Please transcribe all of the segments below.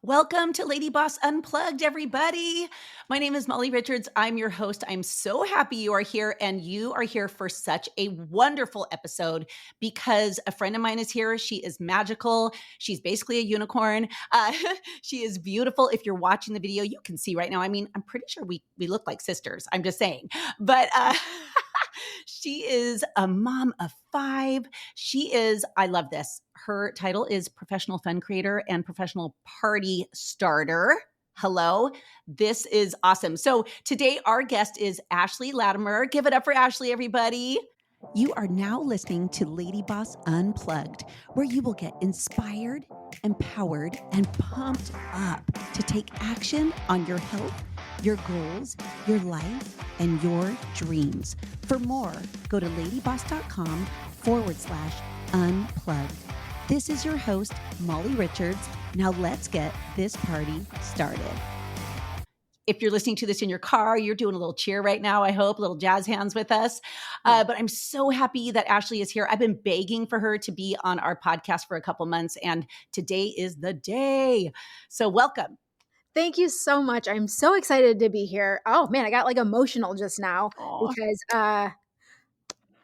Welcome to Lady Boss Unplugged, everybody. My name is Molly Richards. I'm your host. I'm so happy you are here, and you are here for such a wonderful episode because a friend of mine is here. She is magical. She's basically a unicorn. She is beautiful. If you're watching the video, you can see right now. I mean, I'm pretty sure we look like sisters. I'm just saying. But she is a mom of 5. I love this. Her title is Professional Fun Creator and Professional Party Starter. Hello. This is awesome. So today our guest is Ashlee Latimer. Give it up for Ashlee, everybody. You are now listening to Lady Boss Unplugged, where you will get inspired, empowered, and pumped up to take action on your health, your goals, your life, and your dreams. For more, go to ladyboss.com/unplugged. This is your host, Molly Richards. Now let's get this party started. If you're listening to this in your car, you're doing a little cheer right now, I hope, little jazz hands with us. But I'm so happy that Ashlee is here. I've been begging for her to be on our podcast for a couple months, and today is the day. So welcome. Thank you so much. I'm so excited to be here. Oh man, I got like emotional just now Aw. because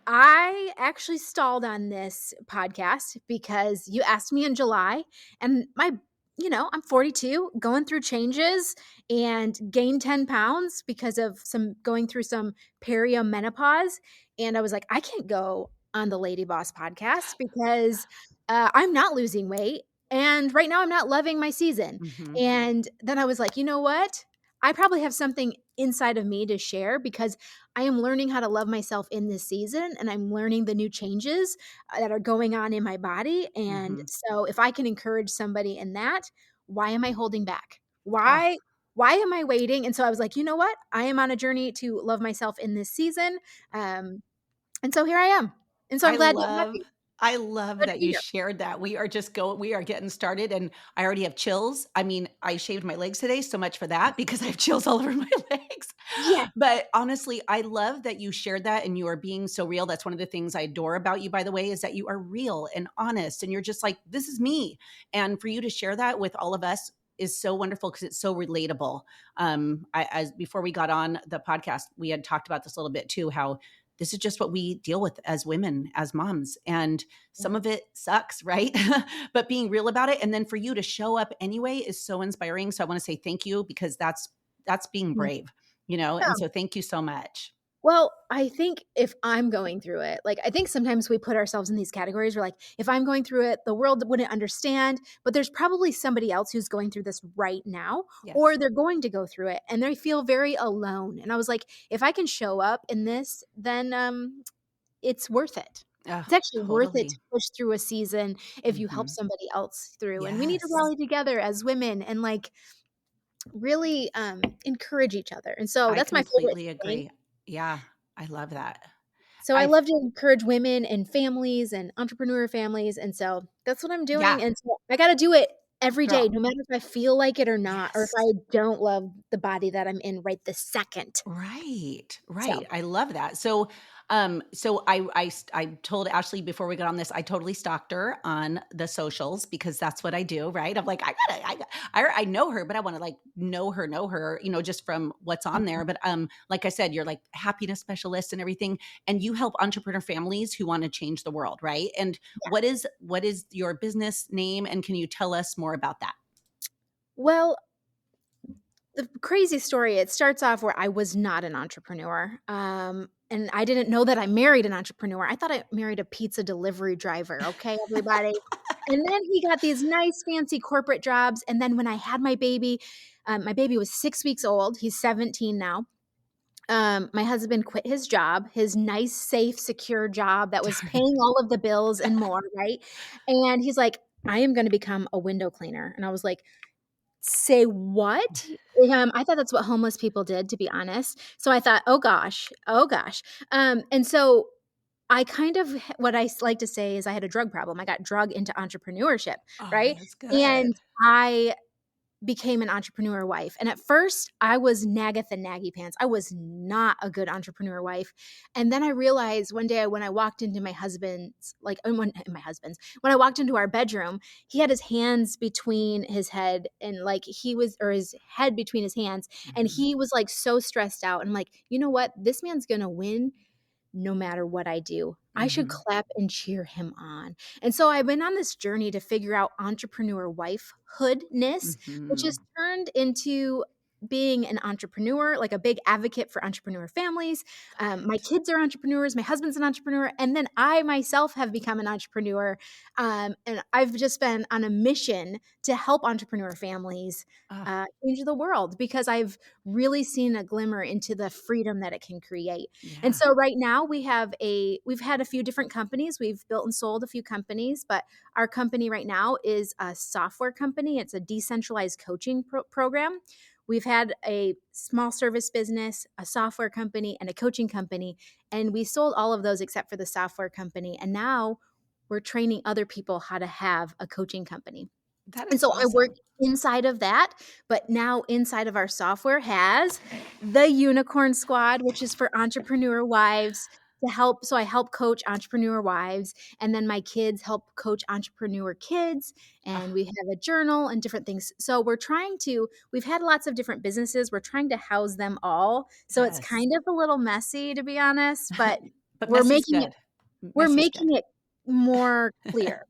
I actually stalled on this podcast because you asked me in July and I'm 42, going through changes and gained 10 pounds because of going through some perimenopause. And I was like, I can't go on the Lady Boss podcast because I'm not losing weight. And right now I'm not loving my season. Mhm. And then I was like, you know what? I probably have something inside of me to share because I am learning how to love myself in this season and I'm learning the new changes that are going on in my body. And Mhm. so if I can encourage somebody in that, why am I holding back? Oh, Why am I waiting? And so I was like, you know what? I am on a journey to love myself in this season. And so here I am. And so I'm I glad you're love happy. I love Glad to that be you here. shared that. We are getting started, and I already have chills. I mean, I shaved my legs today, so much for that because I have chills all over my legs. Yeah. But honestly, I love that you shared that and you are being so real. That's one of the things I adore about you, by the way, is that you are real and honest and you're just like, this is me. And for you to share that with all of us is so wonderful because it's so relatable. As before we got on the podcast, we had talked about this a little bit too, how this is just what we deal with as women, as moms. And some of it sucks, right? But being real about it. And then for you to show up anyway is so inspiring. So I want to say thank you because that's being Yeah. brave, you know? And so thank you so much. Well, I think if I'm going through it, like I think sometimes we put ourselves in these categories. We're like, if I'm going through it, the world wouldn't understand, but there's probably somebody else who's going through this right now, or Yes. they're going to go through it and they feel very alone. And I was like, if I can show up in this, then it's worth it. Oh, It's actually worth it to totally. push through a season if you help Mhm. somebody else through. And we need to Yes. rally together as women and like really encourage each other. And so I that's my favorite completely thing. agree. Yeah, I love that. So I I love to encourage women and families and entrepreneur families, and so that's what I'm yeah, doing, and so I gotta do it every day, girl. no matter if I feel like it or not, or if Yes. I don't love the body that I'm in right this second. Right, So, right. I love that. So I told Ashlee before we got on this, I totally stalked her on the socials because that's what I do, right? I'm like, I know her, but I want to like know her, you know, just from what's on there. But like I said, you're like happiness specialist and everything, and you help entrepreneur families who want to change the world, right? And yeah. what is your business name, and can you tell us more about that? Well, the crazy story, it starts off where I was not an entrepreneur, and I didn't know that I married an entrepreneur. I thought I married a pizza delivery driver, okay, everybody? And then he got these nice fancy corporate jobs, and then when I had my baby was 6 weeks old, he's 17 now. My husband quit his job, his nice, safe, secure job that was Darn. paying all of the bills and more, right? And he's like, "I am gonna become a window cleaner." And I was like, "Say what?" I thought that's what homeless people did, to be honest. So I thought, "Oh gosh, oh gosh." And so I kind of what like to say is I had a drug problem. I got drug into entrepreneurship, Oh, right? that's And good. I became an entrepreneur wife. And at first, I was Nagatha Naggy Pants. I was not a good entrepreneur wife. And then I realized one day when I walked into my husband's, when I walked into our bedroom, he had his hands between his head and like or his head between his hands. And Mhm. he was like so stressed out. And I'm like, you know what? This man's going to win no matter what I do. I should Mhm. clap and cheer him on. And so I've been on this journey to figure out entrepreneur wifehoodness, which has Mhm. turned into being an entrepreneur, like a big advocate for entrepreneur families. Got My it. kids are entrepreneurs. My husband's an entrepreneur. And then I myself have become an entrepreneur. And I've just been on a mission to help entrepreneur families Ah, change the world because I've really seen a glimmer into the freedom that it can create. And yeah. so right now we've had a few different companies. We've built and sold a few companies, but our company right now is a software company. It's a decentralized coaching program. We've had a small service business, a software company, and a coaching company, and we sold all of those except for the software company. And now we're training other people how to have a coaching company. That And is so I work awesome. inside of that, but now inside of our software has the Unicorn Squad, which is for entrepreneur wives to help. So I help coach entrepreneur wives, and then my kids help coach entrepreneur kids. And Ah, we have a journal and different things. So we've had lots of different businesses. We're trying to house them all. So it's yes. kind of a little messy, to be honest, but But we're messy's making it, good. we're Messy's good. making it more clear.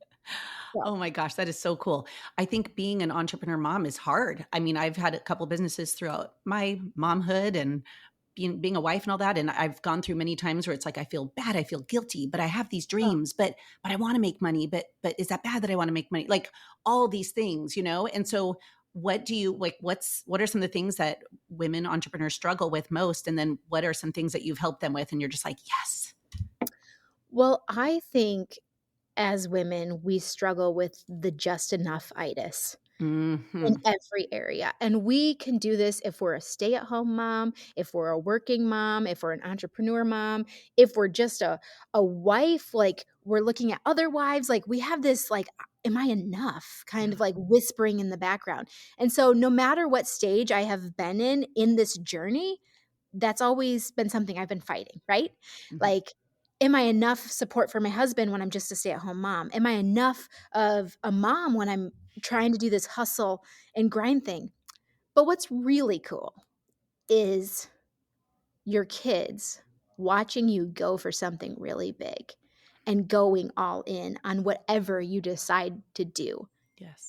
So, Oh my gosh, that is so cool. I think being an entrepreneur mom is hard. I mean, I've had a couple businesses throughout my momhood and being a wife and all that, and I've gone through many times where it's like I feel bad, I feel guilty, but I have these oh, dreams, but I want to make money, but is that bad that I want to make money? Like all these things, you know? And so what do you like what are some of the things that women entrepreneurs struggle with most, and then what are some things that you've helped them with and you're just like, "Yes." well, I think as women, we struggle with the just enough itis in Mhm. every area. And we can do this if we're a stay at home mom, if we're a working mom, if we're an entrepreneur mom, if we're just a wife, like we're looking at other wives, like we have this like am I enough kind Yeah. of like whispering in the background. And so no matter what stage I have been in this journey, that's always been something I've been fighting, right? Mhm. Like, am I enough support for my husband when I'm just a stay at home mom? Am I enough of a mom when I'm trying to do this hustle and grind thing? But what's really cool is your kids watching you go for something really big and going all in on whatever you decide to do.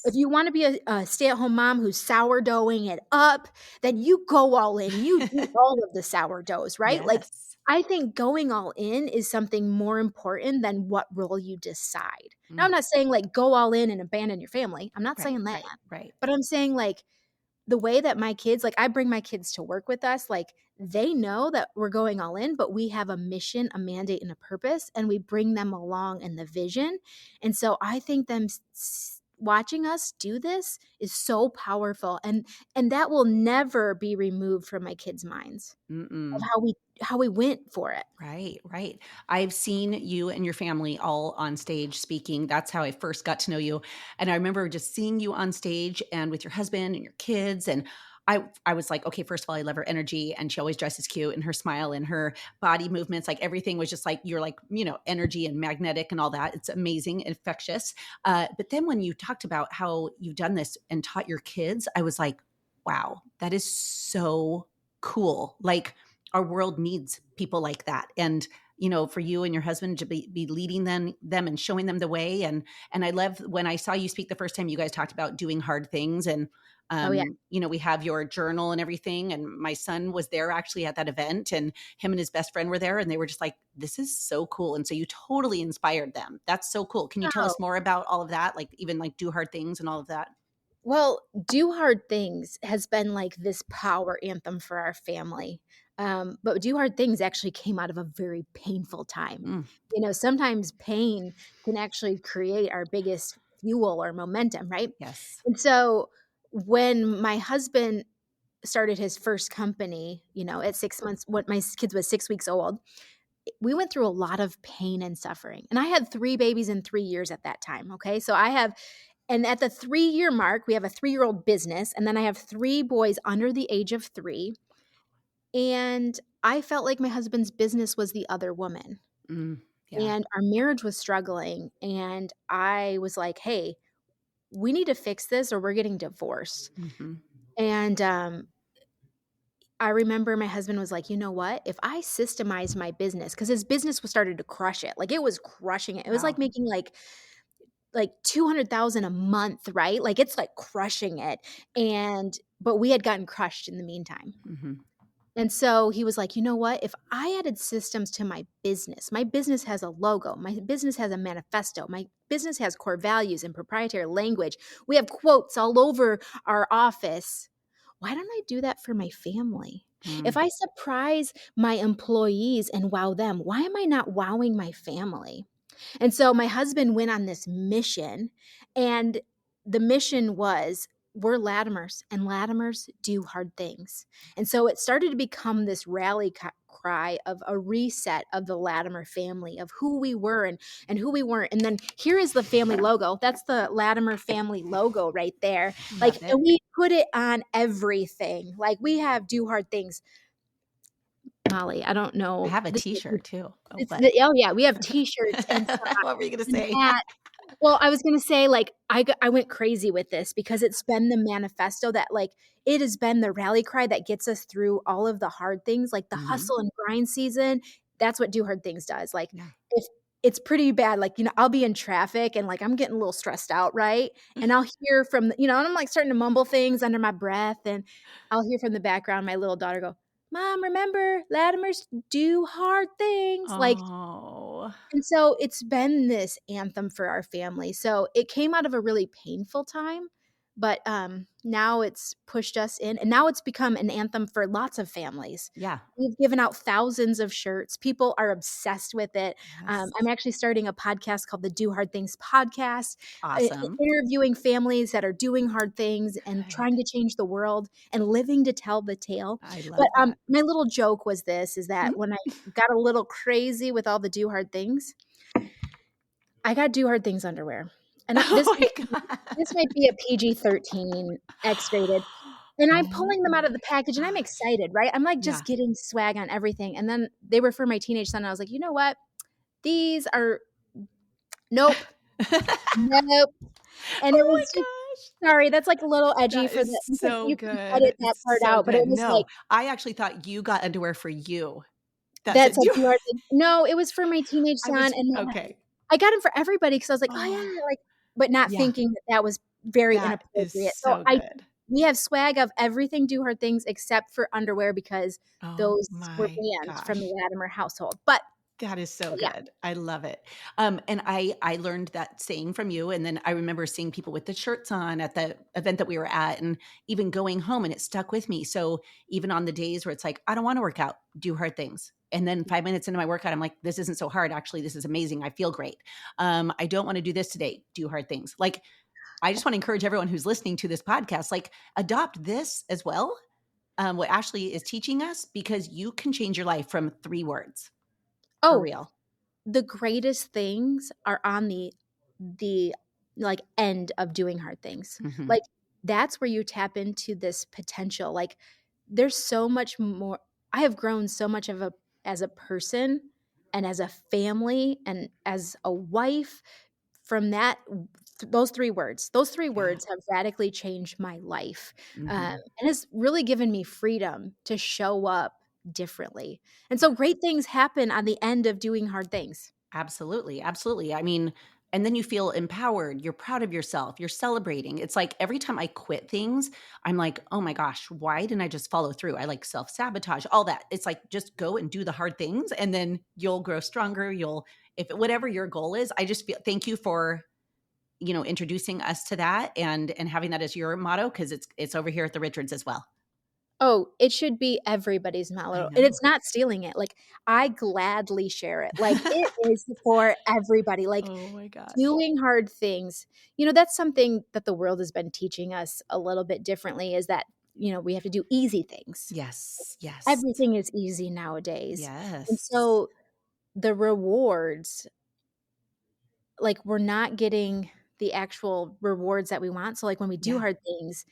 If Yes. you wanna be a stay-at-home mom who's sourdoughing it up, then you go all in, you do all of the sourdoughs, right? Like, Yes. I think going all in is something more important than what role you decide. Now, I'm Mm. not saying, like, go all in and abandon your family, I'm not Right, saying that, right, right. but I'm saying, like, the way that my kids like, I bring my kids to work with us, like, they know that we're going all in, but we have a mission, a mandate, and a purpose, and we bring them along in the vision, and so I think them watching us do this is so powerful, and that will never be removed from my kids' minds of Mm-mm. how we went for it. Right, right. I've seen you and your family all on stage speaking. That's how I first got to know you. And I remember just seeing you on stage and with your husband and your kids. And I was like, okay, first of all, I love her energy and she always dresses cute and her smile and her body movements, like everything was just like you're like, energy and magnetic and all that. It's amazing, infectious. But then when you talked about how you've done this and taught your kids, I was like, wow, that is so cool. Like our world needs people like that. And for you and your husband to be leading them and showing them the way. And I love when I saw you speak the first time, you guys talked about doing hard things. And Oh, yeah. we have your journal and everything, and my son was there actually at that event, and him and his best friend were there, and they were just like, this is so cool. And so you totally inspired them. That's so cool. Can you tell Oh. us more about all of that, like even like do hard things and all of that? Well, Do Hard Things has been like this power anthem for our family. But Do Hard Things actually came out of a very painful time. Mm, Sometimes pain can actually create our biggest fuel or momentum, right? yes. And so when my husband started his first company, at 6 months, when my kids was 6 weeks old, we went through a lot of pain and suffering. And I had 3 babies in 3 years at that time. Okay. So I have And at the 3-year mark, we have a 3-year-old business, and then I have 3 boys under the age of 3, and I felt like my husband's business was the other woman, Mm, yeah. and our marriage was struggling, and I was like, "Hey, we need to fix this or we're getting divorced." Mhm. And, I remember my husband was like, "You know what? If I systemize my business," because his business was started to crush it, like, it was crushing it. It was like Wow. making, like 200,000 a month, right? Like, it's, like, crushing it, and but we had gotten crushed in the meantime. Mhm. And so he was like, "You know what? If I added systems to my business has a logo, my business has a manifesto, my business has core values and proprietary language. We have quotes all over our office. Why don't I do that for my family? If Mm. I surprise my employees and wow them, why am I not wowing my family?" And so my husband went on this mission, and the mission was, we're Latimers, and Latimers do hard things. And so it started to become this cry of a reset of the Latimer family, of who we were and who we weren't. And then here is the family logo. That's the Latimer family logo right there. Like, Love it. and we put it on everything. Like, we have do hard things. Molly, I don't I know. have a T-shirt too. Oh, It's what? the oh yeah, we have T-shirts and What were you gonna and say? hats. Well, I was gonna say, like, I went crazy with this because it's been the manifesto that, like, it has been the rally cry that gets us through all of the hard things, like the Mhm. hustle and grind season. That's what Do Hard Things does. Like, Yeah. if it's pretty bad, like, I'll be in traffic and, like, I'm getting a little stressed out, right? And I'll hear from the and I'm, like, starting to mumble things under my breath, and I'll hear from the background my little daughter go, "Mom, remember, Latimers do hard things." Like, Oh. and so it's been this anthem for our family. So it came out of a really painful time, but now it's pushed us in, and now it's become an anthem for lots of families. Yeah. We've given out thousands of shirts. People are obsessed with it. Yes. I'm actually starting a podcast called the Do Hard Things podcast, Awesome. interviewing families that are doing hard things and Good. trying to change the world and living to tell the tale. I But love that. my little joke was this: is that Mhm. when I got a little crazy with all the Do Hard Things, I got Do Hard Things underwear, and Oh my this god. might be a PG-13 X-rated, and I'm Oh pulling them out of my the package, and I'm gosh. excited, right? I'm, like, Yeah. just getting swag on everything, and then they were for my teenage son, and I was like, "You know what? These are nope, nope," and it Oh was my just gosh. sorry, that's, like, a little edgy That for is the so you can good. edit that It's part so out, but it good. was like, No, I actually thought you got underwear for you. That that's said a you Do Hard Thing. No, it was for my teenage I son, was and then okay. I got him for everybody because I was like, "Oh, Oh, yeah," like, but not yeah. thinking that that was very That is inappropriate. So so I good. we have swag of everything Do Hard Things except for underwear because Oh those were my banned from the gosh. Latimer household. That is so But yeah. good. I love it. And I learned that saying from you, and then I remember seeing people with the shirts on at the event that we were at, and even going home, and it stuck with me. So even on the days where it's like, I don't want to work out, do hard things. And then 5 minutes into my workout, I'm like, this isn't so hard. Actually, this is amazing. I feel great. I don't want to do this today. Do hard things. Like, I just want to encourage everyone who's listening to this podcast, like, adopt this as well. What Ashley is teaching us, because you can change your life from 3 words for Oh, real. the greatest things are on the, like, end of doing hard things. Mhm. Like, that's where you tap into this potential. Like, there's so much more. I have grown so much of a as a person and as a family and as a wife from those 3 words. Those 3 Yeah. words have radically changed my life, Mhm. and has really given me freedom to show up differently. And Yeah. so great things happen on the end of doing hard things. Absolutely, absolutely. I mean, and then you feel empowered, you're proud of yourself, you're celebrating. It's like every time I quit things, I'm like, "Oh my gosh, why didn't I just follow through?" I like self-sabotage, all that. It's like, just go and do the hard things, and then you'll grow stronger. You'll if whatever your goal is, I just feel thank you for, introducing us to that, and having that as your motto, because it's over here at the Richards as well. Oh, it should be everybody's I mallow, and know. it's not stealing it. Like, I gladly share it. Like, it is for everybody. Like, Oh my gosh. doing hard things. That's something that the world has been teaching us a little bit differently, is that, we have to do easy things. Yes, yes, Everything is easy nowadays. And yes. so the rewards, like, we're not getting the actual rewards that we want. So, like, when we do Yeah. hard things,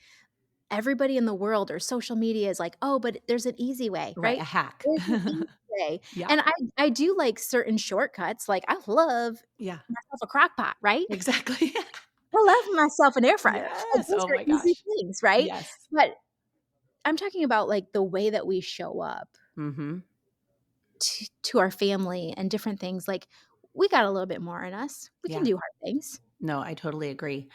everybody in the world or social media is like, "Oh, but there's an easy way," Right, right? a hack. There's an easy way. Yeah. And I do like certain shortcuts, like, I love Yeah. myself a crock pot, right? Exactly. I love myself an air fryer. Like, Yes. those Oh are my easy gosh. things, right? Yes. But I'm talking about, like, the way that we show up Mhm. to our family and different things, like, we got a little bit more in us. We can Yeah. do hard things. No, I totally agree.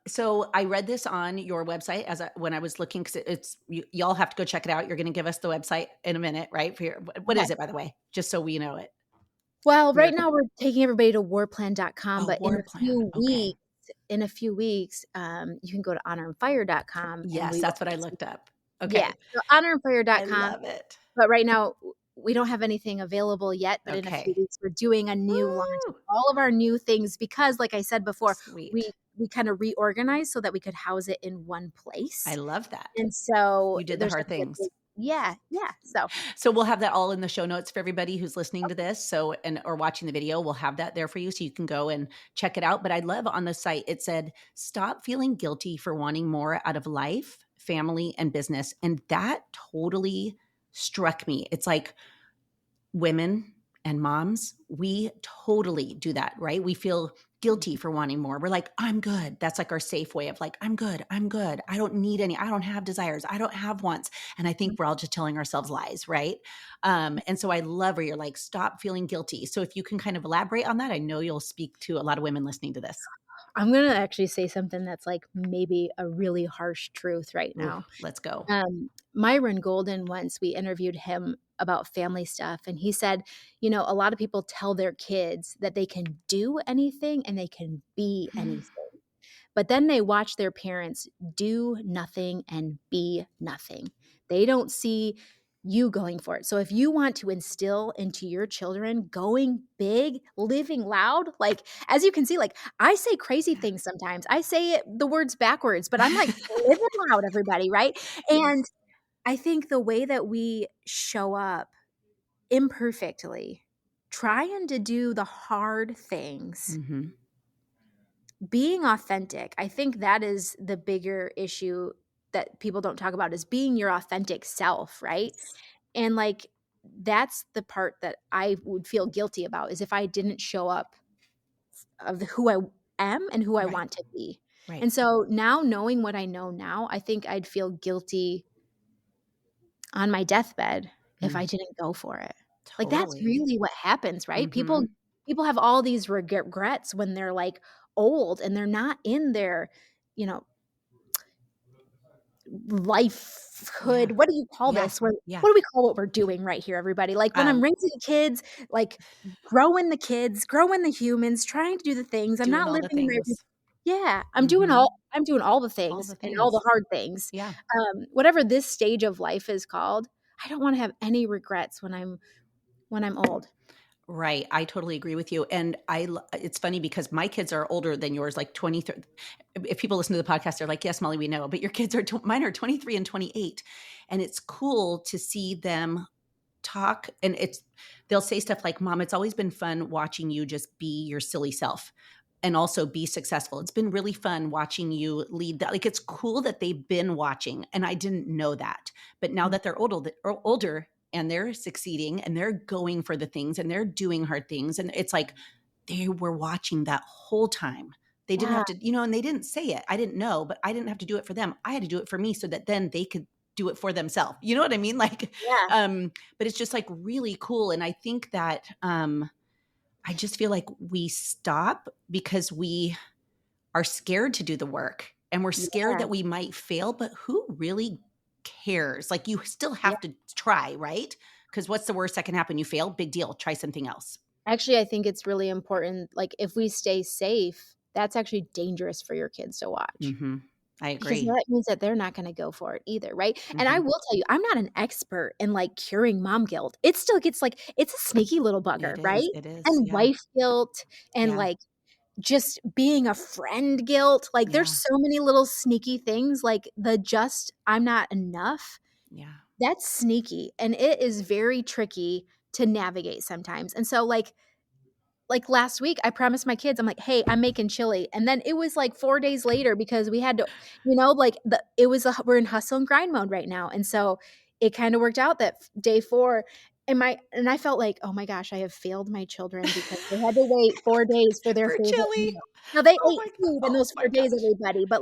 So I read this on your website when I was looking, 'cause it's y'all have to go check it out. You're gonna give us the website in a minute, right? For your what is Okay. it, by the way? Just so we know it. Well, For your right now we're taking everybody to warplan.com, Oh, but war plan. Okay. in a few weeks, you can go to honorandfire.com and Yes, we will that's what I looked up. yeah, Okay. so I honorandfire.com, love it. but right now we don't have anything available yet, but in a few Okay. weeks we're doing a new launch of Woo! all of our new things because like I said before, Sweet. we kind of reorganized so that we could house it in one I place. love that. And so You did the there's hard gonna be a things. big yeah, yeah, so So we'll have that all in the show notes for everybody who's listening to this. So and or watching the video, we'll have that there for you so you can go and check it out. But I love on the site it said, "Stop feeling guilty for wanting more out of life, family, and business." And that totally struck me. It's like women and moms, we totally do that, right? We feel guilty for wanting more. We're like, I'm good. That's like our safe way of like, I'm good. I'm good. I don't need any. I don't have desires. I don't have wants. And I think we're all just telling ourselves lies, right? And so I love where you're like, stop feeling guilty. So if you can kind of elaborate on that, I know you'll speak to a lot of women listening to this. I'm gonna actually say something that's like maybe a really harsh truth right Ooh, now. let's go. Myron Golden, once we interviewed him about family stuff, and he said, you know, a lot of people tell their kids that they can do anything and they can be anything. But then they watch their parents do nothing and be nothing. They don't see you going for it. So if you want to instill into your children going big, living loud, like as you can see, like I say crazy things sometimes. I say the words backwards, but I'm like living loud, everybody, right? And Yes. I think the way that we show up imperfectly, trying to do the hard things, Hmm. being authentic, I think that is the bigger issue that people don't talk about is being your authentic self, right? Yes. And like that's the part that I would feel guilty about is if I didn't show up of who I am and who I Right. want to be. Right. And so now knowing what I know now, I think I'd feel guilty on my deathbed if I Mm, didn't go for it. Like that's totally. really what happens, right? Hmm. People have all these regrets when they're like old and they're not in their, you know, Yeah. lifehood. What do you call Yeah. this? Yeah. What do we call what we're doing right here, everybody? Like when I'm Um, raising kids, like growing the kids, growing the humans, trying to do the things. I'm doing not all the living my things. yeah, Mhm. I'm doing all the All things the and all the things. hard things. Yeah. Whatever this stage of life is called, I don't wanna have any regrets when I'm old. Right. I totally agree with you. And it's funny because my kids are older than yours, like 23. If people listen to the podcast, they're like, yes, Molly, we know, but your kids mine are 23 and 28. And it's cool to see them talk. And they'll say stuff like, Mom, it's always been fun watching you just be your silly self and also be successful. It's been really fun watching you lead that. Like, it's cool that they've been watching. And I didn't know that. But now Mm, that they're older and they're succeeding and they're going for the things and they're doing hard things, and it's like they were watching that whole time. They didn't yeah, have to, and they didn't say it. I didn't know, but I didn't have to do it for them. I had to do it for me so that then they could do it for themselves. You know what I mean? Like, yeah, but it's just like really cool. And I think that I just feel like we stop because we are scared to do the work and we're scared yeah, that we might fail, but who really cares? Like, you still yeah. have to try, right? Because what's the worst that can happen? You fail, big deal. Try something else. Actually, I think it's really important, like, if we stay safe, that's actually dangerous for your kids to watch. Hmm. I Because agree. that means that they're not gonna go for it either, right? And I Hmm. will tell you, I'm not an expert in, like, curing mom guilt. It still gets, like it's a sneaky little bugger, It is. right? It is. And Yeah. wife guilt and, Yeah. like, just being a friend guilt, like, there's Yeah. so many little sneaky things, like, the just, "I'm not enough," Yeah. that's sneaky, and it is very tricky to navigate sometimes, and so, like, like last week, I promised my kids, I'm like, "Hey, I'm making chili." And then it was like 4 days later because we had to, like it was we're in hustle and grind mode right now. And so it kind of worked out that day 4 and I felt like, "Oh my gosh, I have failed my children because they had to wait 4 days for their For favorite chili. meal." Now they Oh ate my god. food in Oh those my 4 days, gosh. everybody, but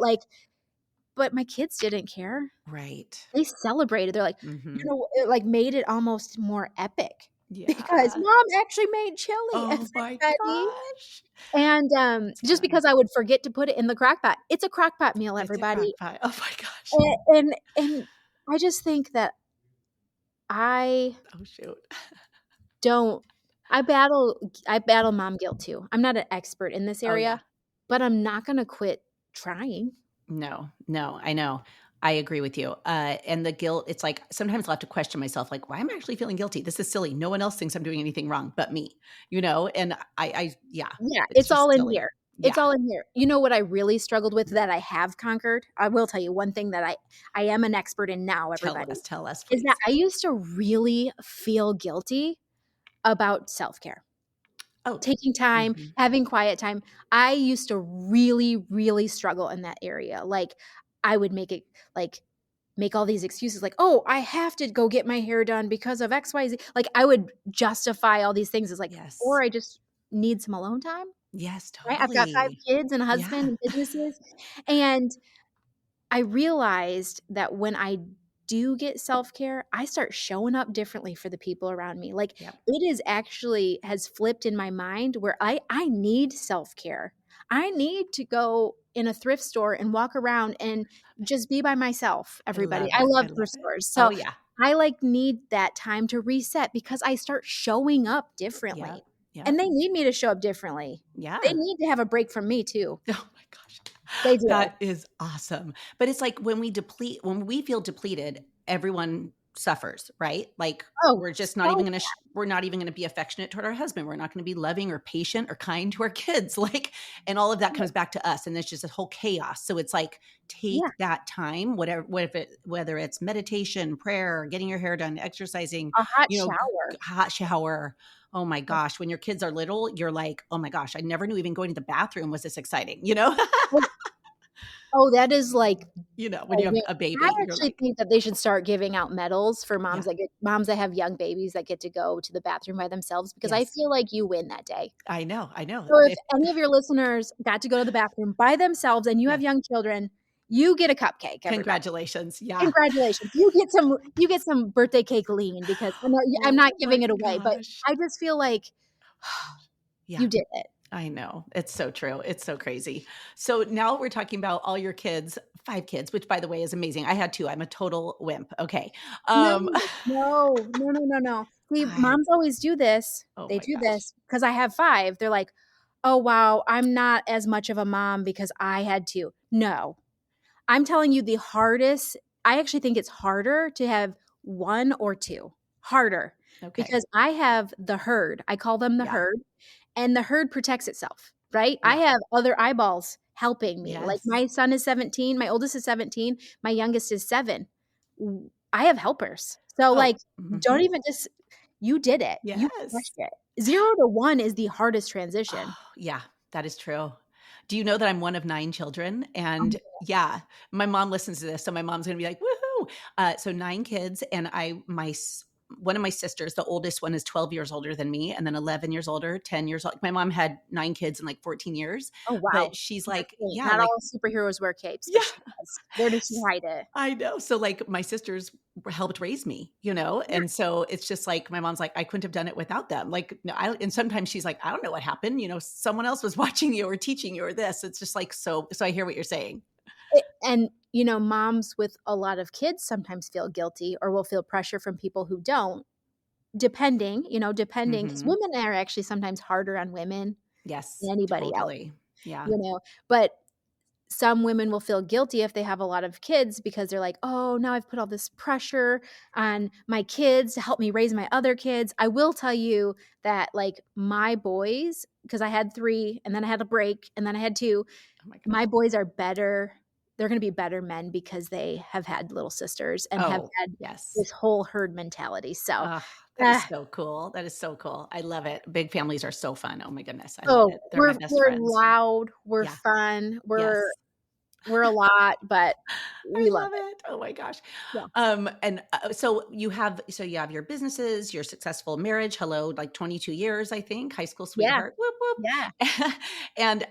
my kids didn't care. Right. They celebrated. They're like, Mhm. it, like, made it almost more epic because Yeah. mom actually made chili, Oh my everybody. gosh. And, That's just fun. because I would forget to put it in the crock pot. It's a crock pot meal, It's a crock everybody. pot. Oh my gosh. And I just think that I Oh shoot. don't I battle mom guilt too. I'm not an expert in this Oh yeah. area, but I'm not gonna quit trying. No, no, I know. I agree with you. And the guilt, it's like sometimes I'll have to question myself, like, why am I actually feeling guilty? This is silly. No one else thinks I'm doing anything wrong but me, And yeah, Yeah, it's it's all just in silly. here. It's Yeah, all in here. You know what I really struggled with that I have conquered? I will tell you one thing that I am an expert in now, everybody, tell us, is that please. I used to really feel guilty about self-care. Oh, Taking time, mhm. having quiet time. I used to really, really struggle in that area. Like, I would make all these excuses like, "Oh, I have to go get my hair done because of XYZ." Like, I would justify all these things as like, Yes. or I just need some alone time, Yes, right? I've got 5 totally. kids and a husband Yeah. and businesses, and I realized that when I do get self-care, I start showing up differently for the people around me. Like, Yep. it is actually has flipped in my mind where I need self-care. I need to go in a thrift store and walk around and just be by myself, I everybody. love I it. I love love thrift it. stores. Oh, So, yeah. I, like, need that time to reset because I start showing up Yep. differently, and Yep. they need me to show up differently. They Yeah. need to have a break from me too. Oh my gosh. They do. That is awesome. But it's like when we feel depleted, everyone suffers, right? Like Oh, we're just not so even gonna we're not even gonna be affectionate toward our husband. We're not gonna be loving or patient or kind to our kids. Like, and all of that comes back to us. And there's just a whole chaos. So it's like yeah, take that time, whether it's meditation, prayer, getting your hair done, exercising, a hot g shower. hot shower. Oh my gosh. When your kids are little, you're like, oh my gosh, I never knew even going to the bathroom was this exciting? Oh, oh, that is like When a you have win. a I baby, you're actually like, think that they should start giving out medals for yeah, moms that have young babies that get to go to the bathroom by themselves because I yes. feel like you win that day. I know. So if any of your listeners got to go to the bathroom by themselves and you have Yes. young children, you get a cupcake, everybody. Congratulations. Yeah. Congratulations. You get some birthday cake lean because I'm not Oh giving my it away, but gosh. I just feel like Yeah, you did it. I know. It's so true. It's so crazy. So now we're talking about all your kids, 5 kids, which by the way is amazing. I had 2. I'm a total wimp. Okay. No, Um, no, no, no, no, no. See, I moms always do this. oh They my do gosh. this because I have 5. They're like, "Oh, wow, I'm not as much of a mom because I had to." No. I'm telling you the hardest I actually think it's harder to have 1 or 2. Harder. Okay. Because I have the herd. I call them the Yeah. herd, and the herd protects itself, right? I Yeah. have other eyeballs helping me. Like, Yes. my son is 17, my oldest is 17, my youngest is 7. I have helpers. So, Oh, like, don't mhm. even just you did it. You Yes. crushed it. 0 to 1 is the hardest transition. Oh, yeah, that is true. Do you know that I'm one of 9 children? And Um, yeah, my mom listens to this, so my mom's gonna be like, "Woohoo!" So 9 kids, and one of my sisters, the oldest one is 12 years older than me, and then 11 years older, 10 years old. My mom had 9 kids in like 14 years, oh, but wow. she's That's like, neat. yeah, Not like all superheroes wear capes, but yeah. she does. Where does she hide it? I know. So, like, my sisters helped raise me? Yeah. And so it's just like my mom's like, "I couldn't have done it without them." Like, no, I and sometimes she's like, "I don't know what happened, someone else was watching you or teaching you or this." It's just like so I hear what you're saying. And, moms with a lot of kids sometimes feel guilty or will feel pressure from people who don't, depending, because Mhm. women are actually sometimes harder on women than Yes, anybody else, totally. Yeah. you know? But some women will feel guilty if they have a lot of kids because they're like, "Oh, now I've put all this pressure on my kids to help me raise my other kids." I will tell you that, like, my boys, because I had 3 and then I had a break and then I had 2, Oh my gosh. my boys are better. They're gonna be better men because they have had little sisters and have Oh, had yes. this whole herd mentality. So, Ugh. That is Ah, so cool. That is so cool. I love it. Big families are so fun. Oh my goodness. I love oh, it. They're my best we're friends. loud, we're Yeah. fun, Yes. we're a lot, but I we love love it. it. Oh my gosh. Yeah. So you have your businesses, your successful marriage. Hello, like 22 years, I think, high school Yeah, sweetheart. Whoop yeah. whoop. And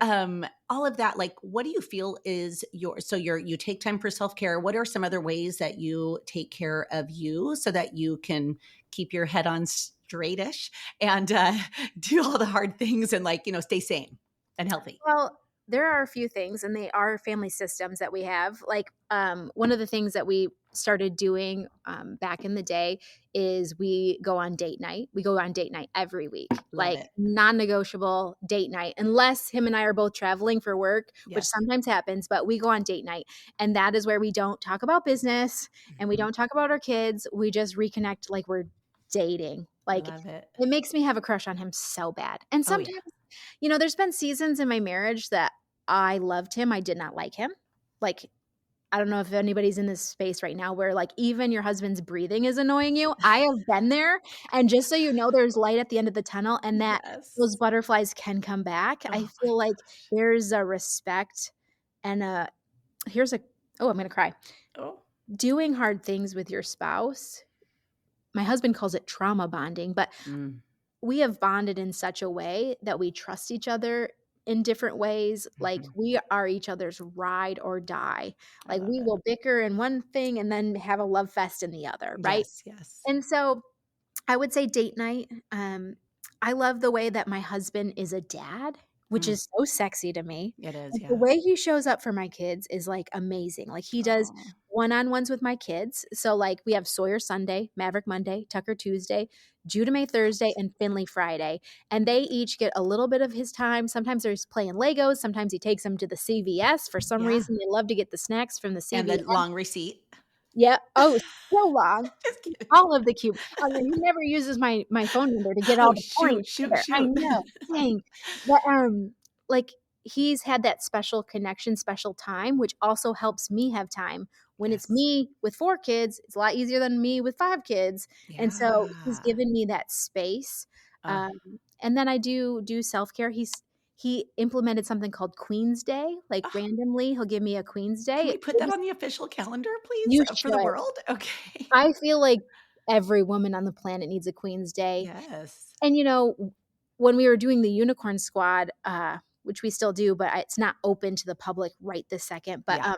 all of that, like, what do you feel is you take time for self-care. What are some other ways that you take care of you so that you can keep your head on straightish and do all the hard things and, like, stay sane and healthy? Well, there are a few things, and they are family systems that we have. Like, one of the things that we started doing back in the day is we go on date night. We go on date night every week, Love like it. non negotiable date night, unless him and I are both traveling for work, which Yes. sometimes happens, but we go on date night. And that is where we don't talk about business and we Mhm. don't talk about our kids. We just reconnect like we're dating. I Like, love it. it makes me have a crush on him so bad. And Oh yeah. sometimes there's been seasons in my marriage that I loved him, I did not like him. Like, I don't know if anybody's in this space right now where, like, even your husband's breathing is annoying you. I have been there, and just so you know, there's light at the end of the tunnel and that those Yes. butterflies can come back. I Oh my feel like gosh. there's a respect and a here's a oh, I'm gonna cry. Oh. Doing hard things with your spouse, my husband calls it trauma bonding, but Mm, we have bonded in such a way that we trust each other in different ways. Like, mhm. we are each other's ride or die. I Like, love we it. will bicker in one thing and then have a love fest in the other, right? Yes, yes. And so I would say date night. I love the way that my husband is a dad, which Mm, is so sexy to me. it is, Like, the yeah. way he shows up for my kids is, like, amazing. Like, he does Oh, one-on-ones with my kids. So, like, we have Sawyer Sunday, Maverick Monday, Tucker Tuesday, Judah May Thursday, and Finley Friday, and they each get a little bit of his time. Sometimes they're playing Legos, sometimes he takes them to the CVS. For some yeah. reason, they love to get the snacks from the And the CVS. long receipt. Yeah. Oh, so long. Just kidding. All of the cube. I mean, he never uses my phone number to get all Oh, the shoot, points shoot, either. I shoot. know, dang. But, like, he's had that special connection, special time, which also helps me have time. When it's Yes. me with 4 kids, it's a lot easier than me with 5 kids, and so he's Yeah. given me that space. Uh, Um, and then I do self-care. He implemented something called Queen's Day, like, oh, randomly, he'll give me a Queen's can Day. we put It that was on the official calendar, please, You for the should. world? Okay. I feel like every woman on the planet needs a Queen's Day. Yes. And, when we were doing the unicorn squad, which we still do, but it's not open to the public right this second, but, Yeah.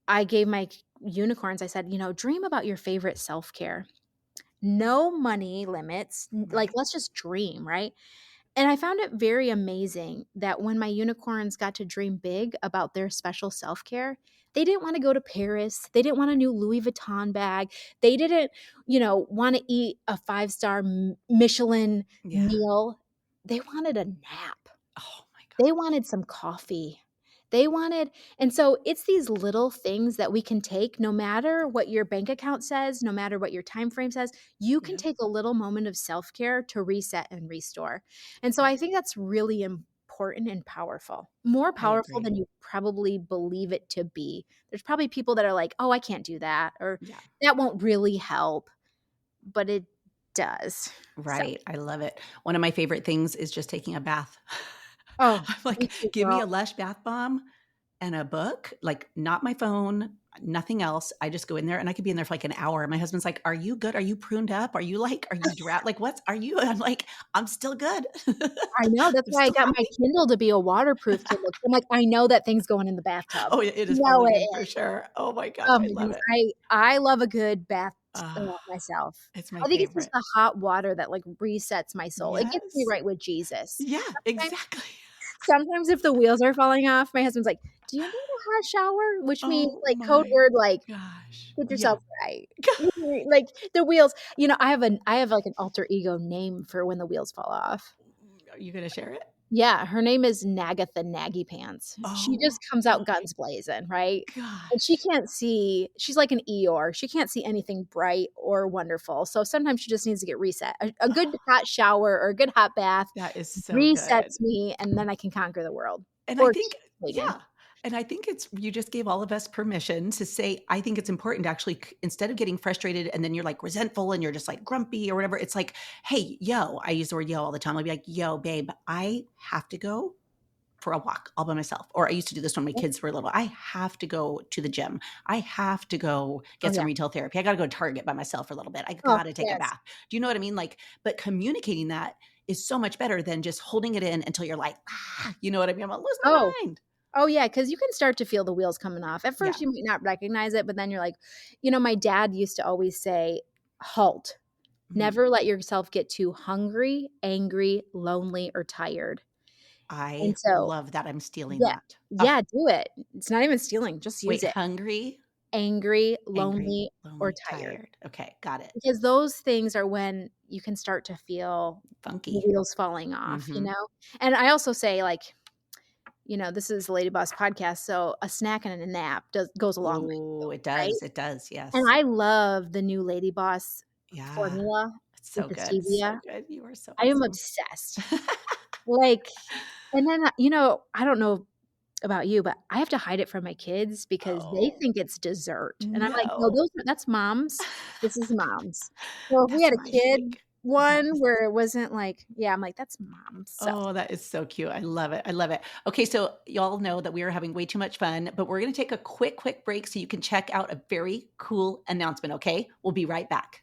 I gave my unicorns, I said, "Dream about your favorite self-care. No money limits, like, Right. let's just dream," right? And I found it very amazing that when my unicorns got to dream big about their special self-care, they didn't wanna go to Paris, they didn't want a new Louis Vuitton bag, they didn't, wanna eat a five-star Michelin Yeah. meal, they wanted a nap. Oh my They gosh. wanted some coffee. They wanted and so it's these little things that we can take no matter what your bank account says, no matter what your time frame says, you can Yeah. take a little moment of self-care to reset and restore. And so Yeah. I think that's really important and powerful. More I powerful agree. than you probably believe it to be. There's probably people that are like, "Oh, I can't do that," or Yeah. "That won't really help," but it does. So Right. I love it. One of my favorite things is just taking a bath. Oh, I'm me like, too, "Give me girl. a Lush bath bomb and a book, like, not my phone, nothing else." I just go in there and I could be in there for like an hour. My husband's like, "Are you good? Are you pruned up? Are you like, what's are you?" I'm like, "I'm still good. I know, that's I'm why I still got my happy." Kindle to be a waterproof Kindle. I'm like, I know that thing's going in the bathtub. Oh, it is No, falling it in for is. sure. Oh my gosh, Oh I my love goodness. it. I love a good bath, Ah, myself. it's my I think it's just favorite. the hot water that, like, resets my soul. It gets me Yes. right with Jesus. Yeah, Sometimes exactly. sometimes if the wheels are falling off, my husband's like, "Do you need a hot shower?" Which means, Oh like, code my word, like, gosh. "Get Yeah. yourself right." Like, the wheels I have, like, an alter ego name for when the wheels fall off. Are you gonna share it? Yeah, her name is Nagatha Naggy Pants. She just Oh comes my out guns blazing, right? And she gosh. can't see she's like an Eeyore. She can't see anything bright or wonderful, so sometimes she just needs to get reset. A good Oh, hot shower or a good hot bath that is so good. resets me, and then I can conquer the world And I or think keep swinging. yeah. And I think you just gave all of us permission to say, I think it's important to actually, instead of getting frustrated and then you're like resentful and you're just like grumpy or whatever, it's like, hey, yo, I use the word yo all the time. I'll be like, yo, babe, I have to go for a walk all by myself. Or I used to do this when my kids were little. I have to go to the gym. I have to go Oh, get some yeah. retail therapy. I got to go to Target by myself for a little bit. I Oh, got to take a yes. bath. Do you know what I mean? Like, but communicating that is so much better than just holding it in until you're like, you know what I mean? I'm going to lose my Oh. mind. Oh, yeah, because you can start to feel the wheels coming off. At Yeah. first, you might not recognize it, but then you're like my dad used to always say, "Halt. Mhm. Never let yourself get too hungry, angry, lonely, or tired." I And so love that. I'm stealing yeah. that. Yeah, do it. It's not even stealing, just use Wait, it. hungry, Angry, angry, lonely, or lonely, tired. tired. Okay, got it. Because those things are when you can start to feel the Funky. wheels falling off, you Mhm. know? And I also say, like, this is the Lady Boss podcast, so a snack and a nap goes a long way too, Oh, it right? does. It does. And Yes. I love the new Lady Boss Yeah. formula It's with so the good. So stevia. good. You are so I am awesome. obsessed. Like, and then, I don't know about you, but I have to hide it from my kids because they Oh, think it's dessert. And I'm like, "No, no. that's mom's. This is mom's." So if we That's had a my kid thing. one Yes. where it wasn't like, yeah, I'm like, "That's mom's." So, Oh, that is so cute. I love it. I love it. Okay, so y'all know that we are having way too much fun, but we're going to take a quick break so you can check out a very cool announcement, okay? We'll be right back.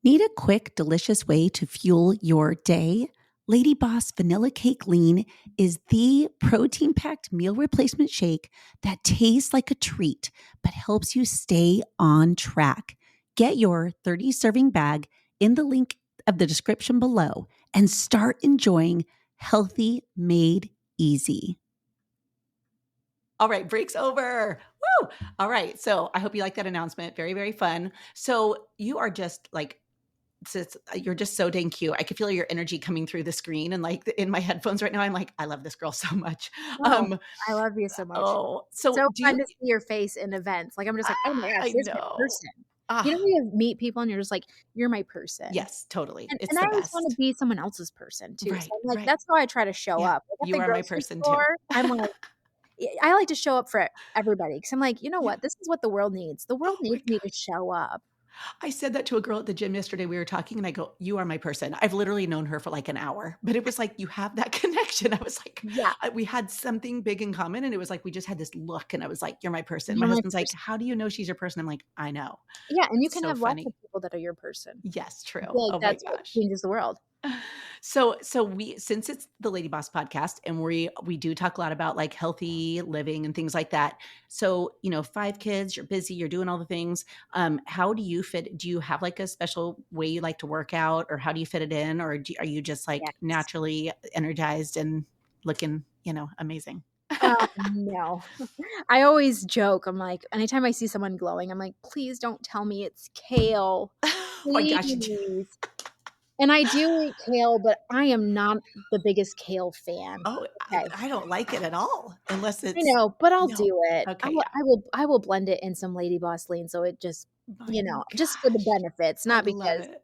Need a quick, delicious way to fuel your day? Lady Boss Vanilla Cake Lean is the protein packed meal replacement shake that tastes like a treat but helps you stay on track. Get your 30 serving bag in the link of the description below and start enjoying healthy made easy. All right, break's over. Woo! All right, so I hope you like that announcement. Very, very fun. So you are just like you're just so dang cute. I can feel your energy coming through the screen and like in my headphones right now. I'm like, I love this girl so much. oh, Um, I love you so much. oh, It's so so do fun you? to see your face in events. Like, I'm just like, "Oh my gosh, I this is my know. person." Ah, When you meet people and you're just like, "You're my person." yes, totally. And It's I the always wanna best. be someone else's person too. So Right, I'm like, right. that's how I try to show Yeah, up. Like, at you the are my grocery person too. store, I'm like I like to show up for everybody because 'cause I'm like, "You know Yeah. what? This is what the world needs. The world Oh my needs me to gosh. show up." I said that to a girl at the gym yesterday. We were talking, and I go, "You are my person." I've literally known her for like an hour, but it was like you have that connection. I was like, Yeah, we had something big in common, and it was like we just had this look, and I was like, "You're my person." My you're my husband's like, person. "How do you know she's your person?" I'm like, "I know." Yeah, and you It's can so have lots of funny. people that are your person. Yes, I true. feel like Oh my that's what gosh. changes the world. So we since it's the Lady Boss podcast and we do talk a lot about like healthy living and things like that. So, 5 kids, you're busy, you're doing all the things. How do you fit do you have like a special way you like to work out or how do you fit it in or are you just like Yes. naturally energized and looking, amazing? No. I always joke, I'm like, anytime I see someone glowing, I'm like, "Please don't tell me it's kale. Oh my gosh. Please." And I do eat kale, but I am not the biggest kale fan. Oh, I, Okay. I don't like it at all unless I it's know, but I'll no. do it. I Okay, will yeah. I will I will blend it in some Lady Boss lean, so it just My just for the gosh. benefits, I not love because it.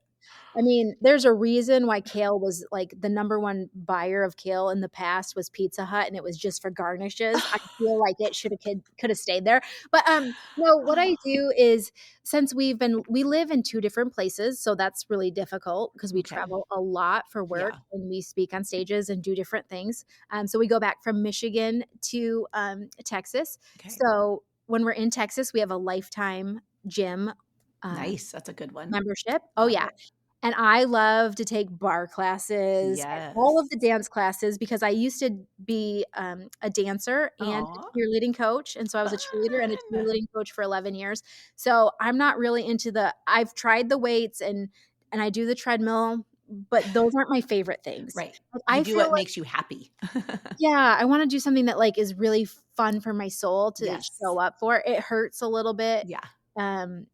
I mean, there's a reason why kale was, like, the number 1 buyer of kale in the past was Pizza Hut, and it was just for garnishes. I feel like it shoulda coulda stayed there. But, no, what I do is since we live in 2 different places, so that's really difficult because we Okay. travel a lot for work Yeah. and we speak on stages and do different things. So we go back from Michigan to, Texas. Okay. So when we're in Texas, we have a lifetime gym, um, Nice, that's a good one. membership. Oh, Love yeah. it. And I love to take bar classes and all of the Yes. dance classes because I used to be, a dancer and Aw, a cheerleading coach, and so I was a cheerleader and a fun. cheerleading coach for 11 years. So I'm not really into I've tried the weights and I do the treadmill, but those aren't my favorite things. Right. Like, You I do feel what like makes you happy. yeah, I wanna do something that, like, is really fun for my soul to Yes. show up for. It hurts a little bit, Yeah, um,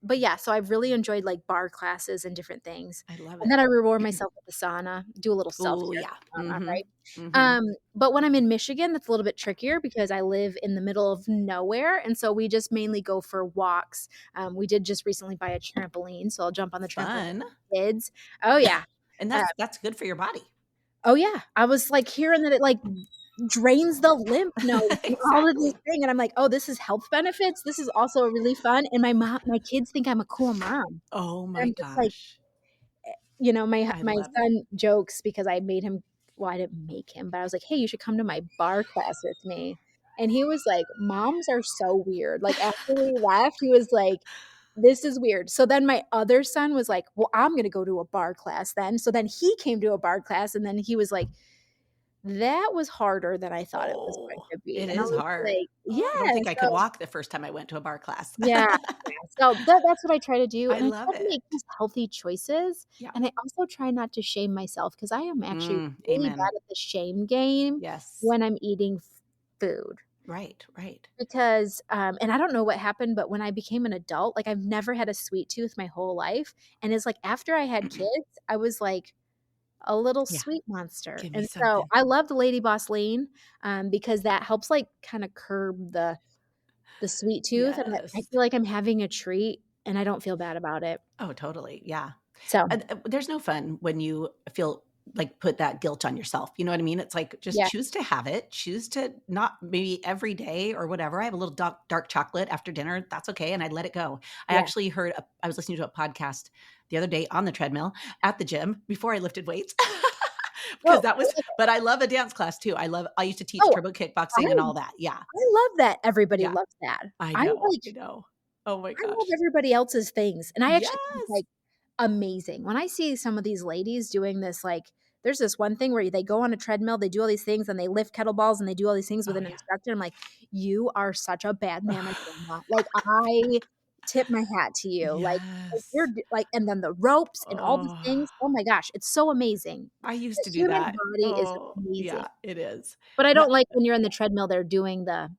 but yeah, so I've really enjoyed, like, bar classes and different things, I love and it. then I reward myself with the sauna, do a little Oh self-care yeah. sauna, right? Mhm. Mhm. But when I'm in Michigan, that's a little bit trickier because I live in the middle of nowhere, and so we just mainly go for walks. We did just recently buy a trampoline, so I'll jump on the trampoline with Fun. the kids. Oh, yeah. And Uh that's good for your body. Oh, yeah. I was, like, hearing that it, like, drains the lymph nodes and all of this Exactly. thing, and I'm like, "Oh, this is health benefits? This is also really fun," and my kids think I'm a cool mom. Oh And my I'm just like, gosh. you know, I my love it. son jokes because I made him well, I didn't make him, but I was like, "Hey, you should come to my bar class with me." And he was like, "Moms are so weird." Like, after we left, he was like, "This is weird." So then my other son was like, "Well, I'm gonna go to a bar class then." So then he came to a bar class, and then he was like, "That was harder than I thought it was going Oh, to be." it And I is was hard. like, Oh, I don't "Yeah." think I could So walk the first time I went to a bar class. yeah, yeah. So that's what I try to do, I and I love try to make it. these healthy choices, Yeah. and I also try not to shame myself because I am actually really Amen. bad at the shame game Yes. when I'm eating food. Right, right. Because, and I don't know what happened, but when I became an adult, like, I've never had a sweet tooth my whole life, and it's like after I had kids, I was like a little Yeah. sweet monster, Give me and so something. I love the Lady Boss lean, because that helps, like, kinda curb the sweet tooth, and I Yes. feel like I'm having a treat, and I don't feel bad about it. Oh, totally. Yeah. So, There's no fun when you feel like put that guilt on yourself. You know what I mean? It's like just yeah. choose to have it, choose to not maybe every day or whatever. I have a little dark chocolate after dinner. That's okay. And I let it go. I Yeah. actually I was listening to a podcast the other day on the treadmill at the gym before I lifted weights. Because Well, that I was, love it. but I love a dance class too. I used to teach Oh, turbo I kickboxing and all that. Yeah. I love that everybody Yeah. loves that. I I know. like I know. Oh my I love gosh. everybody else's things, and I actually think it's, Yes. like, amazing. When I see some of these ladies doing this, like there's this one thing where they go on a treadmill, they do all these things, and they lift kettlebells, and they do all these things with Oh an yeah. instructor. I'm like, "You are such a bad mama jamma." Like, I tip my hat to you. Like, you're Yes. d like and then the ropes and all the Oh, things. Oh my gosh, it's so amazing. I used The to do human that. body is Oh, amazing. yeah, it is. But I don't But like when you're in the treadmill, they're doing the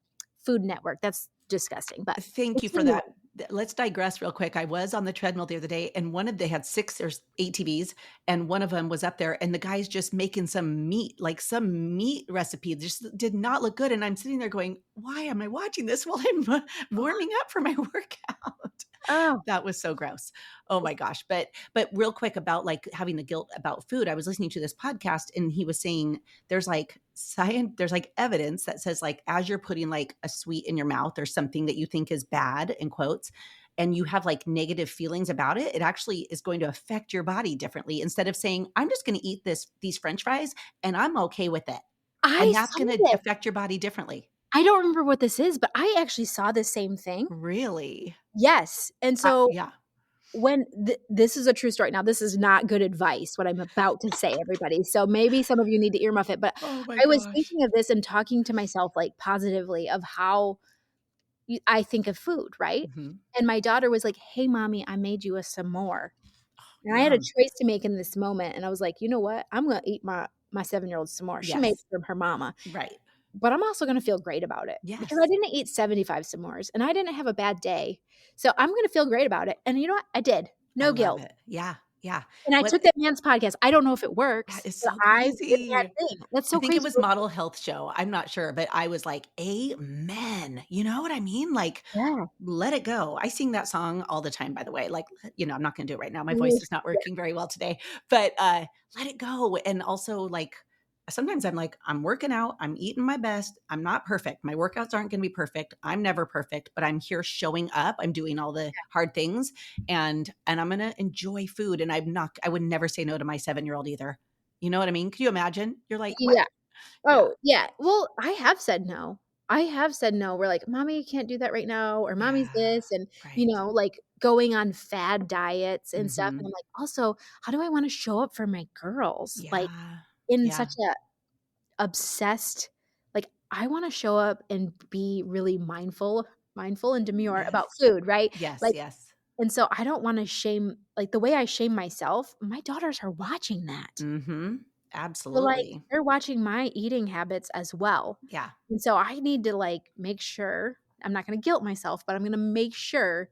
Food Network. That's disgusting, but thank you for continue that. on. Let's digress real quick. I was on the treadmill the other day, and they had 6 or 8 TVs, and one of them was up there, and the guy's just making some meat, like some meat recipe. Just did not look good, and I'm sitting there going, "Why am I watching this while I'm warming up for my workout?" Oh, That was so gross. Oh my gosh. But real quick about like having the guilt about food. I was listening to this podcast and he was saying there's like science, there's like evidence that says like as you're putting like a sweet in your mouth or something that you think is bad in quotes and you have like negative feelings about it, it actually is going to affect your body differently instead of saying, I'm just going to eat these French fries and I'm okay with it. I And that's saw going to this. affect your body differently. I don't remember what this is, but I actually saw the same thing. Really? Yes, and so Yeah. when this is a true story. Now, this is not good advice, what I'm about to say, everybody, so maybe some of you need to earmuff it, but Oh my I was gosh. thinking of this and talking to myself, like, positively of how I think of food, right? Mhm. And my daughter was like, "Hey, mommy, I made you a s'more." And I had a Yum. choice to make in this moment, and I was like, "You know what? I'm gonna eat my seven-year-old s'more." She made it Yes. from her mama, Right. but I'm also gonna feel great about it because I Yes. didn't eat 75 s'mores, and I didn't have a bad day. So I'm gonna feel great about it, and you know what? I did. I No love guilt. it. Yeah, yeah. And I What took that man's podcast. I don't know if it that works, is but so I did that crazy. thing. That's I so think it crazy. was Model Health Show. I'm not sure, but I was like, "Amen." You know what I mean? Like, Yeah. let it go. I sing that song all the time, by the way. Like, I'm not gonna do it right now. My Me voice is not yeah. working very well today, but, let it go. And also, like, sometimes I'm like, I'm working out, I'm eating my best. I'm not perfect. My workouts aren't gonna be perfect. I'm never perfect, but I'm here showing up. I'm doing all the hard things and I'm gonna enjoy food. And I would never say no to my 7-year-old either. You know what I mean? Could you imagine? You're like, "What?" Yeah. Yeah. Oh, yeah. Well, I have said no. I have said no. We're like, "Mommy, you can't do that right now," or "Mommy's Yeah. this," and, Right. like, going on fad diets and stuff, and I'm Mhm. like, also, how do I wanna show up for my girls? Like, Yeah. in Yeah. such a obsessed like, I wanna show up and be really mindful and demure Yes. about food, right? Yes, Like, yes. and so I don't wanna shame like, the way I shame myself, my daughters are watching that. Mhm. So, like, Absolutely. they're watching my eating habits as well. Yeah. And so I need to, like, make sure I'm not gonna guilt myself, but I'm gonna make sure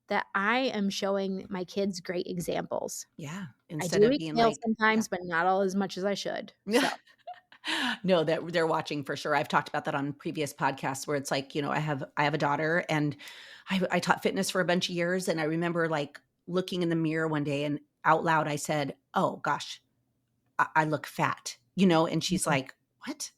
that I am showing my kids great examples. Yeah. I Instead do of eat being kale like yeah. sometimes, but not all as much as I should. So, No, that they're watching for sure. I've talked about that on previous podcasts where it's like, I have a daughter and I taught fitness for a bunch of years. And I remember like looking in the mirror one day and out loud I said, "Oh gosh, I look fat." and she's Mhm. like, what?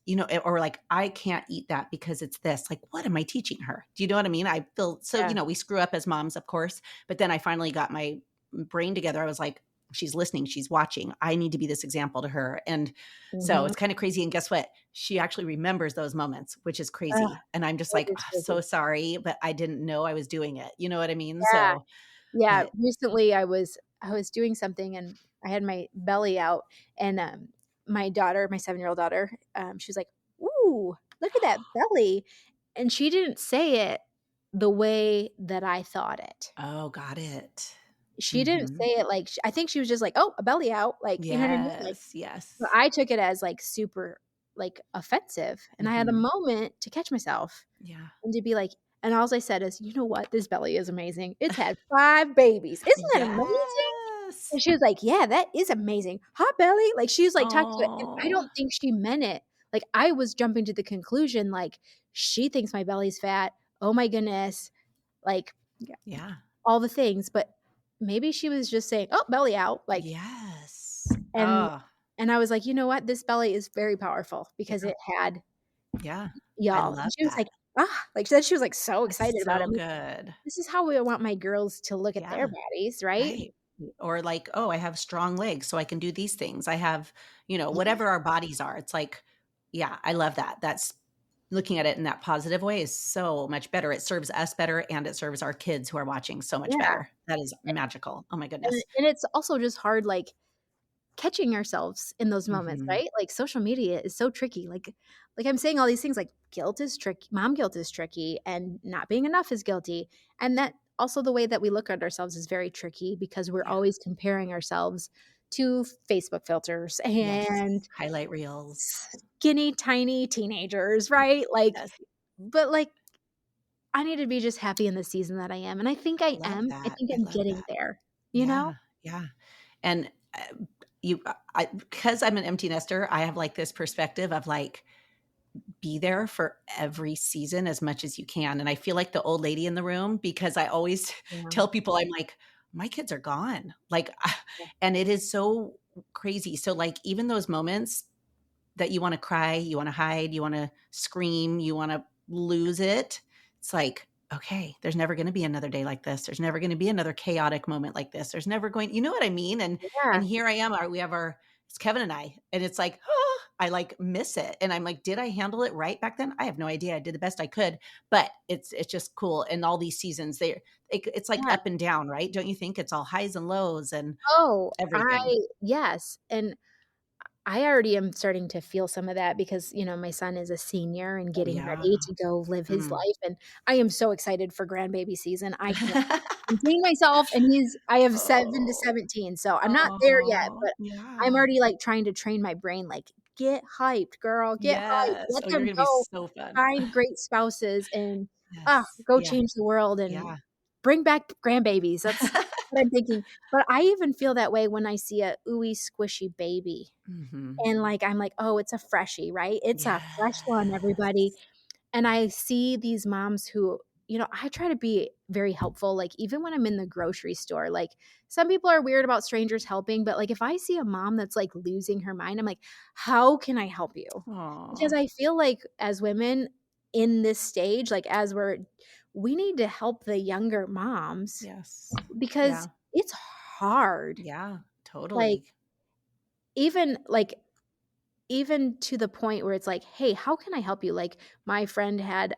Or like, I can't eat that because it's this. Like, what am I teaching her? Do you know what I mean? I feel so, Yeah. we screw up as moms, of course. But then I finally got my brain together. I was like, she's listening, she's watching. I need to be this example to her. And so Mhm. it's kind of crazy. And guess what? She actually remembers those moments, which is Ugh, crazy. And I'm just it like, is "Oh, so crazy. sorry, but I didn't know I was doing it." You know what I mean? Yeah. So, Yeah, but recently I was doing something and I had my belly out and, my daughter, my 7-year-old daughter, she was like, "Ooh, look at that belly," and she didn't say it the way that I thought it. oh, got it. She didn't Hmm. say it like sh I think she was just like, "Oh, a belly out," like, you know what I mean? Like, Yes, but yes. I took it as, like, super, like, offensive, and I had a Hmm. moment to catch myself Yeah. and to be like and alls I said is, "You know what? This belly is amazing. It's had 5 babies. Isn't that amazing?" Yes. And she was like, "Yeah, that is amazing. Hot belly." Like, she was, like, talking to it, and I Oh, don't think she meant it. Like, I was jumping to the conclusion, like, she thinks my belly's fat. Oh my goodness. Like, yeah, yeah. all the things, but maybe she was just saying, "Oh, belly out," like, Yes. and Oh, and I was like, "You know what? This belly is very powerful because yeah, it had yeah. I y'all." And love she was that. like, "Ah," like, then she was, like, so That's excited about it. so I'm like, good. "This is how we want my girls to look at their Yeah, bodies, right?" right. Or like, "Oh, I have strong legs, so I can do these things. I have" Yeah, whatever our bodies are. It's like, yeah, I love that. That's looking at it in that positive way is so much better. It serves us better, and it serves our kids who are watching so much yeah, better. That is magical. Oh my and goodness. it's also just hard, like, catching ourselves in those moments, Mhm. right? Like, social media is so tricky, like, I'm saying all these things, like, guilt is tricky mom guilt is tricky, and not being enough is guilty, and that also the way that we look at ourselves is very tricky because we're Yeah. always comparing ourselves to Facebook filters Yes. and Highlight reels. skinny, tiny teenagers, right? Like, Yes. but, like, I need to be just happy in the season that I am, and I think I Love am. I that. think I I'm love getting that. there, you know? Yeah, yeah. And, because I'm an empty nester, I have, like, this perspective of, like, be there for every season as much as you can, and I feel like the old lady in the room because I always Yeah. tell people, I'm like, "My kids are gone." Like, and it is so crazy. So, like, even those moments that you wanna cry, you wanna hide, you wanna scream, you wanna lose it. It's like, "Okay, there's never gonna be another day like this. There's never gonna be another chaotic moment like this. There's never going" you know what I mean? And Yeah, here I am, we have our it's Kevin and I, and it's like, I, like, miss it, and I'm like, "Did I handle it right back then? I have no idea. I did the best I could." But it's just cool, and all these seasons, it's like yeah. up and down, right? Don't you think? It's all highs and lows and Oh, everything. I yes, and I already am starting to feel some of that because, my son is a senior and Oh, getting yeah. ready to go live his Mm. life, and I am so excited for grandbaby season. I can't contain myself, and I have 7 to Oh. 17, so I'm not there yet, Oh, but I'm yeah. already, like, trying to train my brain, like, "Get hyped, girl, get hyped, Yes. let Oh, you're them gonna be go so fun. find great spouses and, Yes. go Yeah. change the world and Yeah. bring back grandbabies." That's what I'm thinking, but I even feel that way when I see a ooey squishy baby. Mhm. And, like, I'm like, "Oh, it's a freshie, right? It's a fresh one, everybody." Yes. And I see these moms who I try to be very helpful, like, even when I'm in the grocery store, like, some people are weird about strangers helping, but, like, if I see a mom that's, like, losing her mind, I'm like, "How can I help you?" Because Aw. I feel like as women in this stage, like, we need to help the younger moms Yes. because Yeah. it's hard. Yeah. Like, Totally. even like even to the point where it's like, "Hey, how can I help you?" Like, my friend had,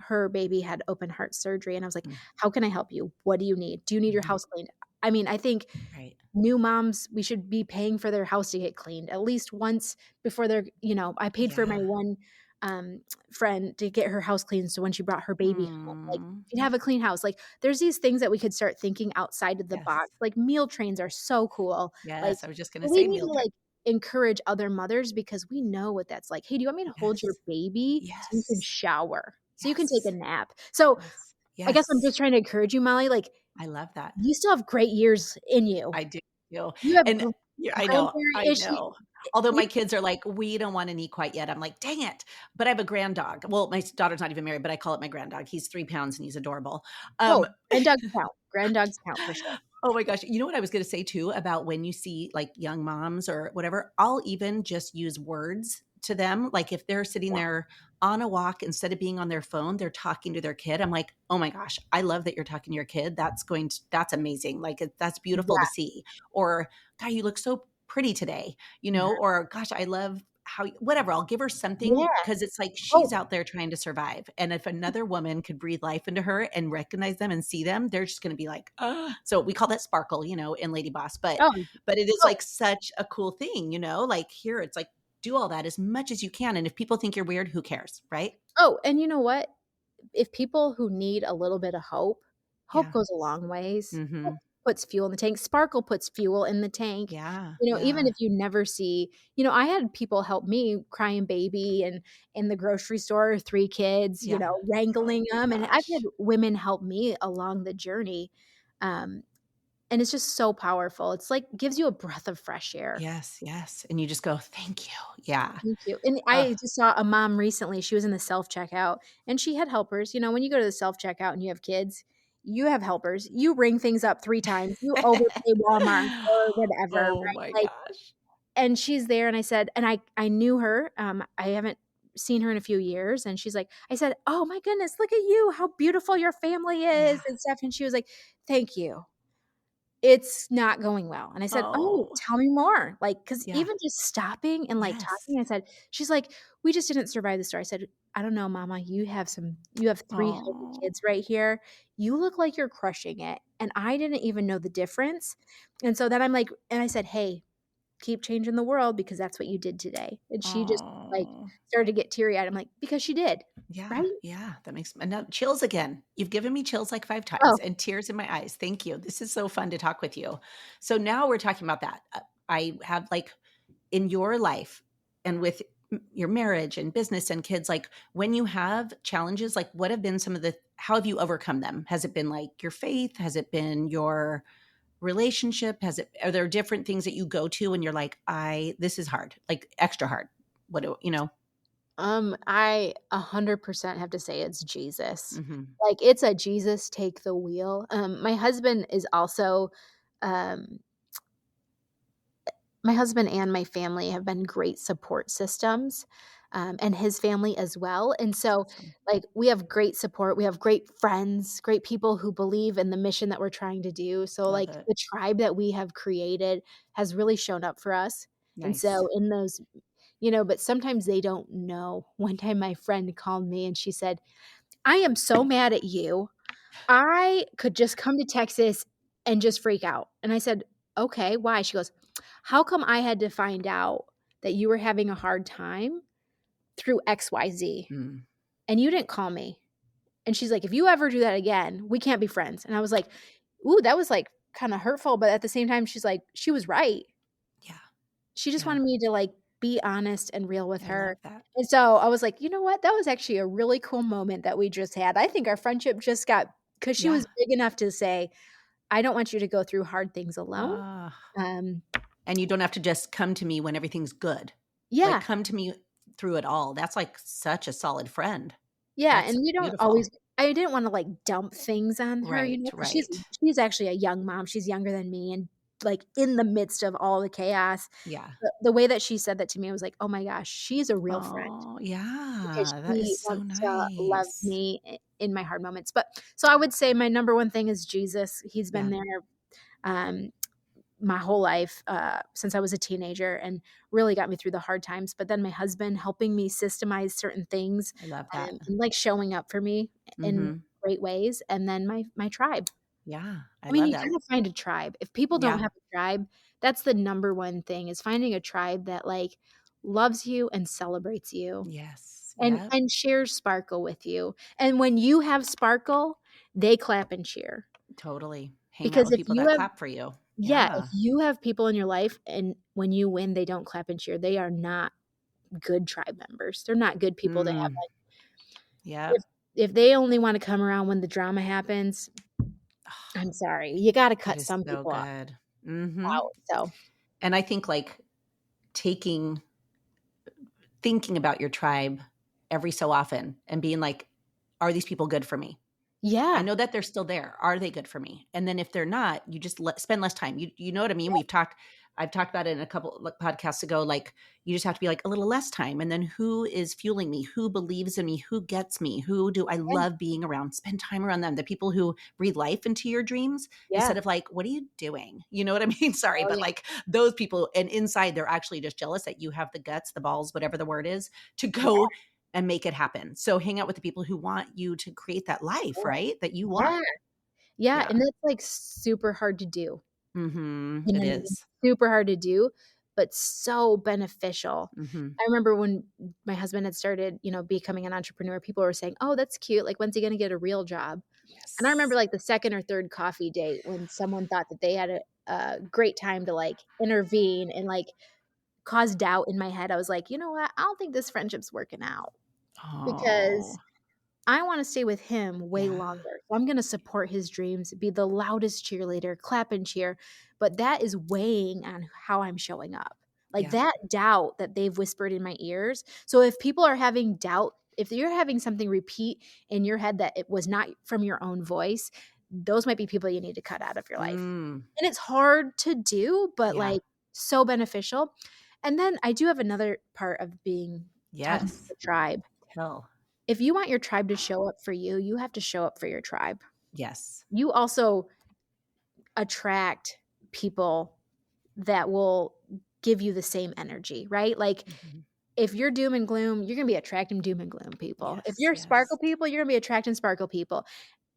her baby had open heart surgery, and I was like, Mm. "How can I help you? What do you need? Do you need your Mhm. house cleaned?" I mean, I think Right. new moms, we should be paying for their house to get cleaned at least once before I paid for my Yeah. one, um, friend to get her house cleaned, so when she brought her baby home, like, Mm. she'd have a clean house. Like, there's these things that we could start thinking outside of the Yes. box, like, meal trains are so cool. Like, Yes, I was just gonna we say need to, meal time. like, encourage other mothers because we know what that's like. "Hey, do you want me to hold your Yes. baby so you can Yes. shower, so you can take a Yes. nap?" So, Yes. I guess I'm Yes. just trying to encourage you, Molly, like, I love that. you still have great years in you. I do too. You have And yeah, grandparent I issue know. Although you my kids are like, "We don't want an equite yet." I'm like, "Dang it." But I have a grand dog. Well, my daughter's not even married, but I call it my grand dog. He's 3 pounds and he's adorable. Um, oh, grand dogs count for sure. Oh my gosh. You know what I was gonna say too about when you see, like, young moms or whatever, I'll even just use words to them. Like, if they're sitting Yeah, there on a walk, instead of being on their phone, they're talking to their kid. I'm like, "Oh my gosh, I love that you're talking to your kid. That's amazing. Like, that's beautiful to yeah, see." Or, "God, you look so pretty today," mhm, or, "Gosh, I love how" whatever. I'll give her something yeah. because it's like Oh, she's out there trying to survive, and if another woman could breathe life into her and recognize them and see them, they're just gonna be like, "Ugh." So we call that sparkle, in Lady Boss, but oh, but it is, oh, like, such a cool thing, like, here, it's like, do all that as much as you can, and if people think you're weird, who cares, right? oh, and you know what? If people who need a little bit of hope, hope Yeah. goes a long ways. Hope Mhm. puts fuel in the tank. Sparkle puts fuel in the tank. Yeah, Even yeah. if you never see I had people help me, crying baby and in the grocery store, 3 kids, Yeah. wrangling Oh my them, and I've had gosh. women help me along the journey, um, and it's just so powerful. It's like gives you a breath of fresh air. Yes, yes, and you just go, "Thank you." Yeah. Thank you, and Ugh. I just saw a mom recently, she was in the self-checkout, and she had helpers. When you go to the self-checkout and you have kids, you have helpers. You ring things up 3 times, you overpay Walmart or whatever, Oh right? my Like, gosh. and she's there, and I said and I knew her, I haven't seen her in a few years, and she's like I said, "Oh my goodness, look at you, how beautiful your family Yeah. is," and stuff, and she was like, "Thank you." It's not going well, and I said, "Oh, Oh, tell me more." Like, cause yeah. even just stopping and, like, Yes. talking, I said she's like, "We just didn't survive the storm." I said, "I don't know, mama, you have 3 healthy Oh, kids right here. You look like you're crushing it," and I didn't even know the difference, and so then I'm like and I said, "Hey, keep changing the world because that's what you did today," and she just, like, oh. started to get teary-eyed. I'm like, "Because she did." Yeah, Right? yeah, that makes and now chills again. You've given me chills like 5 Oh, times and tears in my eyes. Thank you. This is so fun to talk with you. So now we're talking about that. I have, like, in your life and with your marriage and business and kids, like, when you have challenges, like, what have been some of the how have you overcome them? Has it been, like, your faith? Has it been your relationship? Are there different things that you go to and you're like, "I this is hard, like, extra hard." What do you know? I 100% have to say it's Jesus. Mhm. Like, it's a Jesus take the wheel. My husband is also, um my husband and my family have been great support systems, and his family as well, and That's so, awesome. like, we have great support, we have great friends, great people who believe in the mission that we're trying to do, so, Love like, it. the tribe that we have created has really shown up for us, and Nice. so in those but sometimes they don't know. One time my friend called me and she said, "I am so mad at you. I could just come to Texas and just freak out." And I said, "Okay, why?" She goes, "How come I had to find out that you were having a hard time through XYZ Mm. and you didn't call me?" And she's like, "If you ever do that again, we can't be friends." And I was like, "Ooh, that was, like, kinda hurtful," but at the same time, she's like, she was right. Yeah, She just yeah. wanted me to, like, be honest and real with I love her, that. and so I was like, "You know what? That was actually a really cool moment that we just had." I think our friendship just got because she Yeah. was big enough to say, "I don't want you to go through hard things alone." Ah, Um, and you don't have to just come to me when everything's good. Like, yeah, come to me through it all. That's, like, such a solid friend. yeah, That's and we don't beautiful. always I didn't wanna, like, dump things on her, Right, 'cause she's right. she's actually a young mom, she's younger than me and, like, in the midst of all the chaos, Yeah. the way that she said that to me, I was like, "Oh my gosh, she's a real friend." Oh, Because yeah. That is she so wants to love nice. me in my hard moments, but so I would say my number one thing is Jesus. He's been Yeah, there, um, my whole life, since I was a teenager and really got me through the hard times, but then my husband helping me systemize certain things, I love that. and, like, showing up for me in Mhm. great ways, and then my tribe. Yeah, I I mean, love you that. gotta find a tribe. If people don't Yeah. have a tribe, that's the number one thing is finding a tribe that, like, loves you and celebrates you. Yes. And Yep. and shares sparkle with you, and when you have sparkle, they clap and cheer, Totally. Hang out because with people that clap for you. if Yeah. you have people in your life and when you win, they don't clap and cheer, they are not good tribe members, they're not good people to have, Mm. like if Yep. they only wanna come around when the drama happens, I'm sorry, you gotta That cut is some so people good. Mhm. out, so And I think, like, taking thinking about your tribe every so often and being like, "Are these people good for me?" Yeah. I know that they're still there. Are they good for me? And then if they're not, you just spend less time. You know what I mean? Yeah. I've talked about it in a couple like, podcasts ago. Like you just have to be like a little less time. And then who is fueling me? Who believes in me? Who gets me? Who do I Yeah. love being around? Spend time around them. The people who breathe life into your dreams Yeah. instead of like, what are you doing? You know what I mean? Sorry, Oh, but yeah. like those people, and inside they're actually just jealous that you have the guts, the balls, whatever the word is, to Yeah. go and make it happen. So hang out with the people who want you to create that life, right? That you want. Yeah. Yeah, Yeah. and that's, like, super hard to do. Mhm. You know It what I mean? is. Super hard to do, but so beneficial. Mhm. I remember when my husband had started, becoming an entrepreneur, people were saying, "Oh, that's cute, like, when's he gonna get a real job?" And I remember, Yes. like, the 2nd or 3rd coffee date when someone thought that they had a great time to, like, intervene and, like, cause doubt in my head. I was like, "You know what? I don't think this friendship's working out Oh, because I wanna stay with him way yeah. longer, so I'm gonna support his dreams, be the loudest cheerleader, clap and cheer, but that is weighing on how I'm showing up. Like, Yeah. that doubt that they've whispered in my ears, so if people are having doubt, if you're having something repeat in your head that it was not from your own voice, those might be people you need to cut out of your life. Mm. And it's hard to do, but, Yeah. like, so beneficial. And then I do have another part of being talking about Yes. the tribe. Tell. If you want your tribe to show up for you, you have to show up for your tribe. Yes. You also attract people that will give you the same energy, right? Like, Mhm. if you're doom and gloom, you're gonna be attracting doom and gloom people. If Yes, you're yes. sparkle people, you're gonna be attracting sparkle people.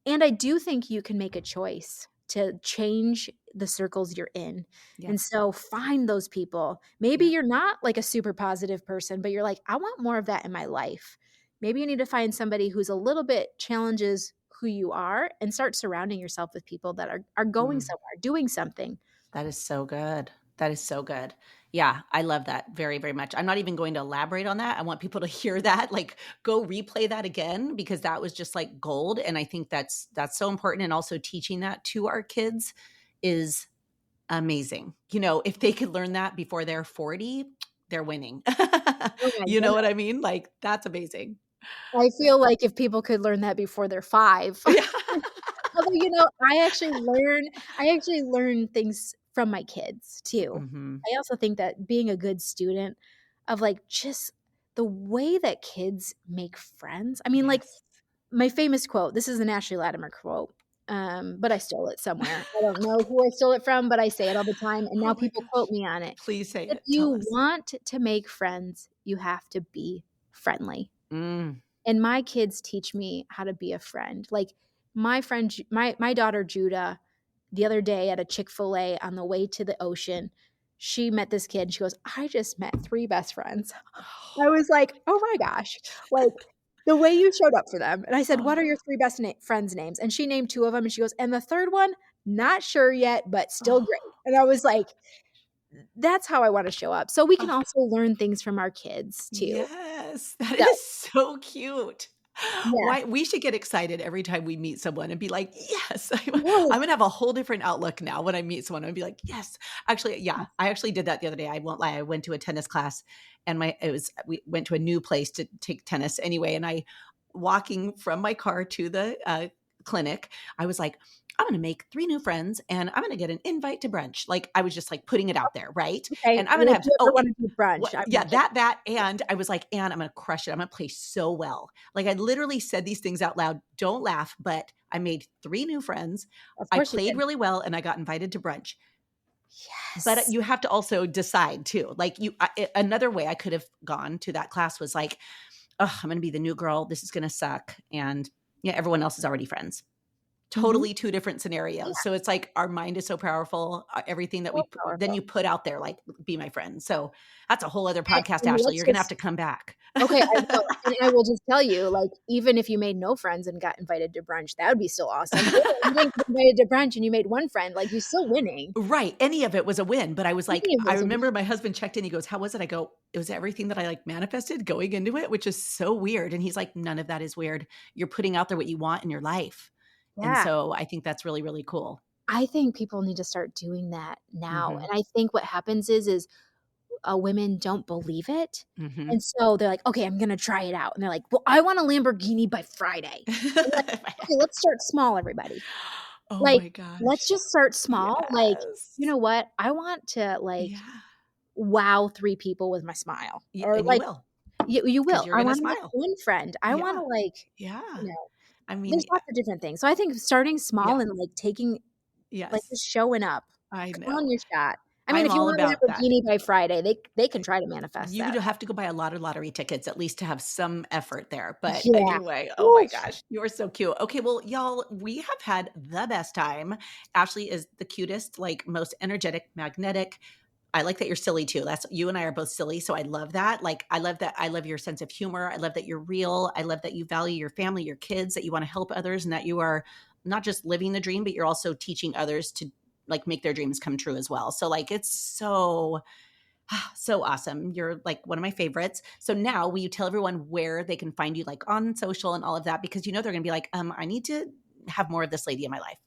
And I do think you can make a choice to change the circles you're in. Yep. And so find those people. Maybe Yep. you're not like a super positive person, but you're like, I want more of that in my life. Maybe you need to find somebody who's a little bit challenges who you are and start surrounding yourself with people that are going Mm. somewhere, doing something. That is so good. That is so good. Yeah, I love that very, very much. I'm not even going to elaborate on that. I want people to hear that, like, go replay that again because that was just like gold, and I think that's so important, and also teaching that to our kids is amazing. You know, if they could learn that before they're 40, they're winning. Oh my You know what goodness. I mean? Like, that's amazing. I Yeah. feel like if people could learn that before they're 5. Yeah. Although, I actually learn things from my kids too. Mhm. I also think that being a good student of, like, just the way that kids make friends. I mean, like, Yes. my famous quote, this is an Ashlee Latimer quote, but I stole it somewhere. I don't know who I stole it from, but I say it all the time, and now Oh my people quote gosh. me on it. Please say If it. Tell you us. want to make friends, you have to be friendly. Mm. And my kids teach me how to be a friend. Like, my friend Ju my daughter Judah, the other day at a Chick-fil-A on the way to the ocean, she met this kid, and she goes, "I just met 3 best friends." I was like, "Oh my gosh." Like, the way you showed up for them, and I said, "What Oh, are your 3 best friends' names?" And she named 2 of them, and she goes, "And the 3rd one, not sure yet, but still oh, great." And I was like, "That's how I wanna show up." So we can oh. also learn things from our kids too. Yes, that So, is so cute. yeah. Why we should get excited every time we meet someone and be like, "Yes." I'm Yes. gonna have a whole different outlook now when I meet someone and be like, "Yes." Actually, yeah, Yes. I actually did that the other day. I won't lie. I went to a tennis class and we went to a new place to take tennis anyway, and I walking from my car to the, clinic, I was like, "I'm gonna make 3 new friends, and I'm gonna get an invite to brunch." Like, I was just, like, putting it out there, right? Okay, And I'm gonna well, if have you ever oh, wanna do brunch, what I'm yeah, in. that, and I was like, "And I'm gonna crush it. I'm gonna play so well." Like, I literally said these things out loud. Don't laugh, but I made 3 new friends. Of I course you played did. really well, and I got invited to brunch. But Yes. you have to also decide too. Like, another way I could have gone to that class was like, "Oh, I'm gonna be the new girl. This is gonna suck." And, yeah, everyone else is already friends. Mhm. Totally 2 different scenarios. Yeah, So it's like our mind is so powerful, everything that so then powerful. you put out there, like, "Be my friend." So that's a whole other And podcast, and Ashley. let's You're gonna have just to come back. okay, I will, and I will just tell you, like, even if you made no friends and got invited to brunch, that would be still awesome. Or you didn't get invited to brunch and you made 1 friend, like, you're still winning. Right, any of it was a win, but I was like Any of I those remember wins. my husband checked in, he goes, "How was it?" I go, "It was everything that I, like, manifested going into it," which is so weird, and he's like, "None of that is weird. You're putting out there what you want in your life." And Yeah. so I think that's really, really cool. I think people need to start doing that now, Mhm. and I think what happens is women don't believe it. Mhm. And so they're like, "Okay, I'm gonna try it out." And they're like, "Well, I want a Lamborghini by Friday." I'm like, "Okay, let's start small, everybody. Oh Like, my let's gosh. just start small. Like, you Yes. know what? I want to, like, Yeah. wow 3 people with my smile." Y Or, and you like, will, you because will. you're I gonna wanna make smile. one friend. I wanna, Yeah. like, Yeah. you know, I there's mean, lots of different things. So I think starting small yeah. and, like, taking like, just Yes. showing up, I calling know. your shot. I mean, I'm if you all want a about that. Lamborghini by Friday, they can try to manifest You that. do have to go buy a lot of lottery tickets at least to have some effort there, but Yeah. anyway, oh my Oof. gosh, you're so cute. Okay, well, y'all, we have had the best time. Ashley is the cutest, like, most energetic, magnetic. I like that you're silly too. That's you and I are both silly, so I love that. Like, I love that. I love your sense of humor. I love that you're real. I love that you value your family, your kids, that you want to help others, and that you are not just living the dream, but you're also teaching others to like make their dreams come true as well. So like it's so so awesome. You're like one of my favorites. So now will you tell everyone where they can find you like on social and all of that because you know they're going to be like I need to have more of this lady in my life.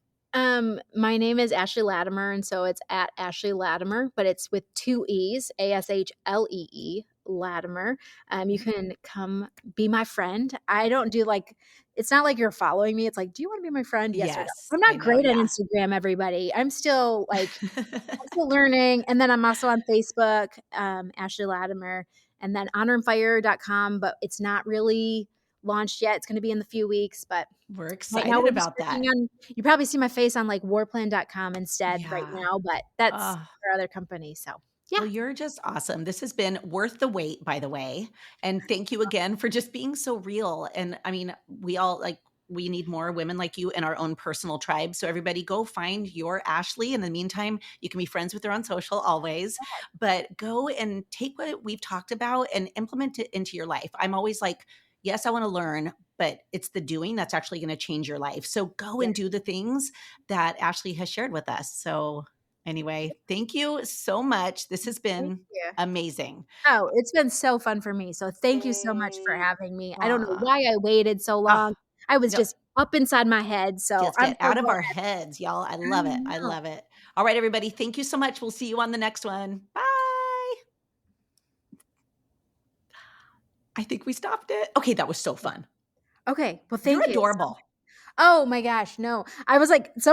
My name is Ashlee Latimer, and so it's at Ashlee Latimer, but it's with 2 E's, Ashlee, Latimer. You Mhm. can come be my friend. I don't do, like, it's not like you're following me, it's like, "Do you wanna be my friend? Yes or no?" Yes, I'm I not know. great at Yeah. Instagram, everybody. I'm still learning, and then I'm also on Facebook, Ashlee Latimer, and then honorandfire.com, but it's not really launched yet. It's gonna be in the few weeks, but We're right now excited we're just about working that. on you probably see my face on, like, warplan.com instead right Yeah. now, but that's Oh, our other company, so yeah. well, you're just awesome. This has been worth the wait, by the way. And thank you again for just being so real. And I mean, we all like, we need more women like you in our own personal tribe. So everybody go find your Ashley. In the meantime, you can be friends with her on social always, but go and take what we've talked about and implement it into your life. I'm always like, yes, I want to learn, but it's the doing that's actually going to change your life. So go Yeah, and do the things that Ashley has shared with us. So anyway, thank you so much. This has thank been you. amazing. Oh, it's been so fun for me, so thank you so much for Yay. having me. I don't know Aw. why I waited so long. Ah, I was no, just up inside my head, so just I'm get so out of our glad. heads, y'all. I I love it. I know. love it. All right, everybody. Thank you so much. We'll see you on the next one. Bye. I think we stopped it. Okay, that was so fun. Okay, well, You're thank you. adorable. Oh my gosh, no. I was like, some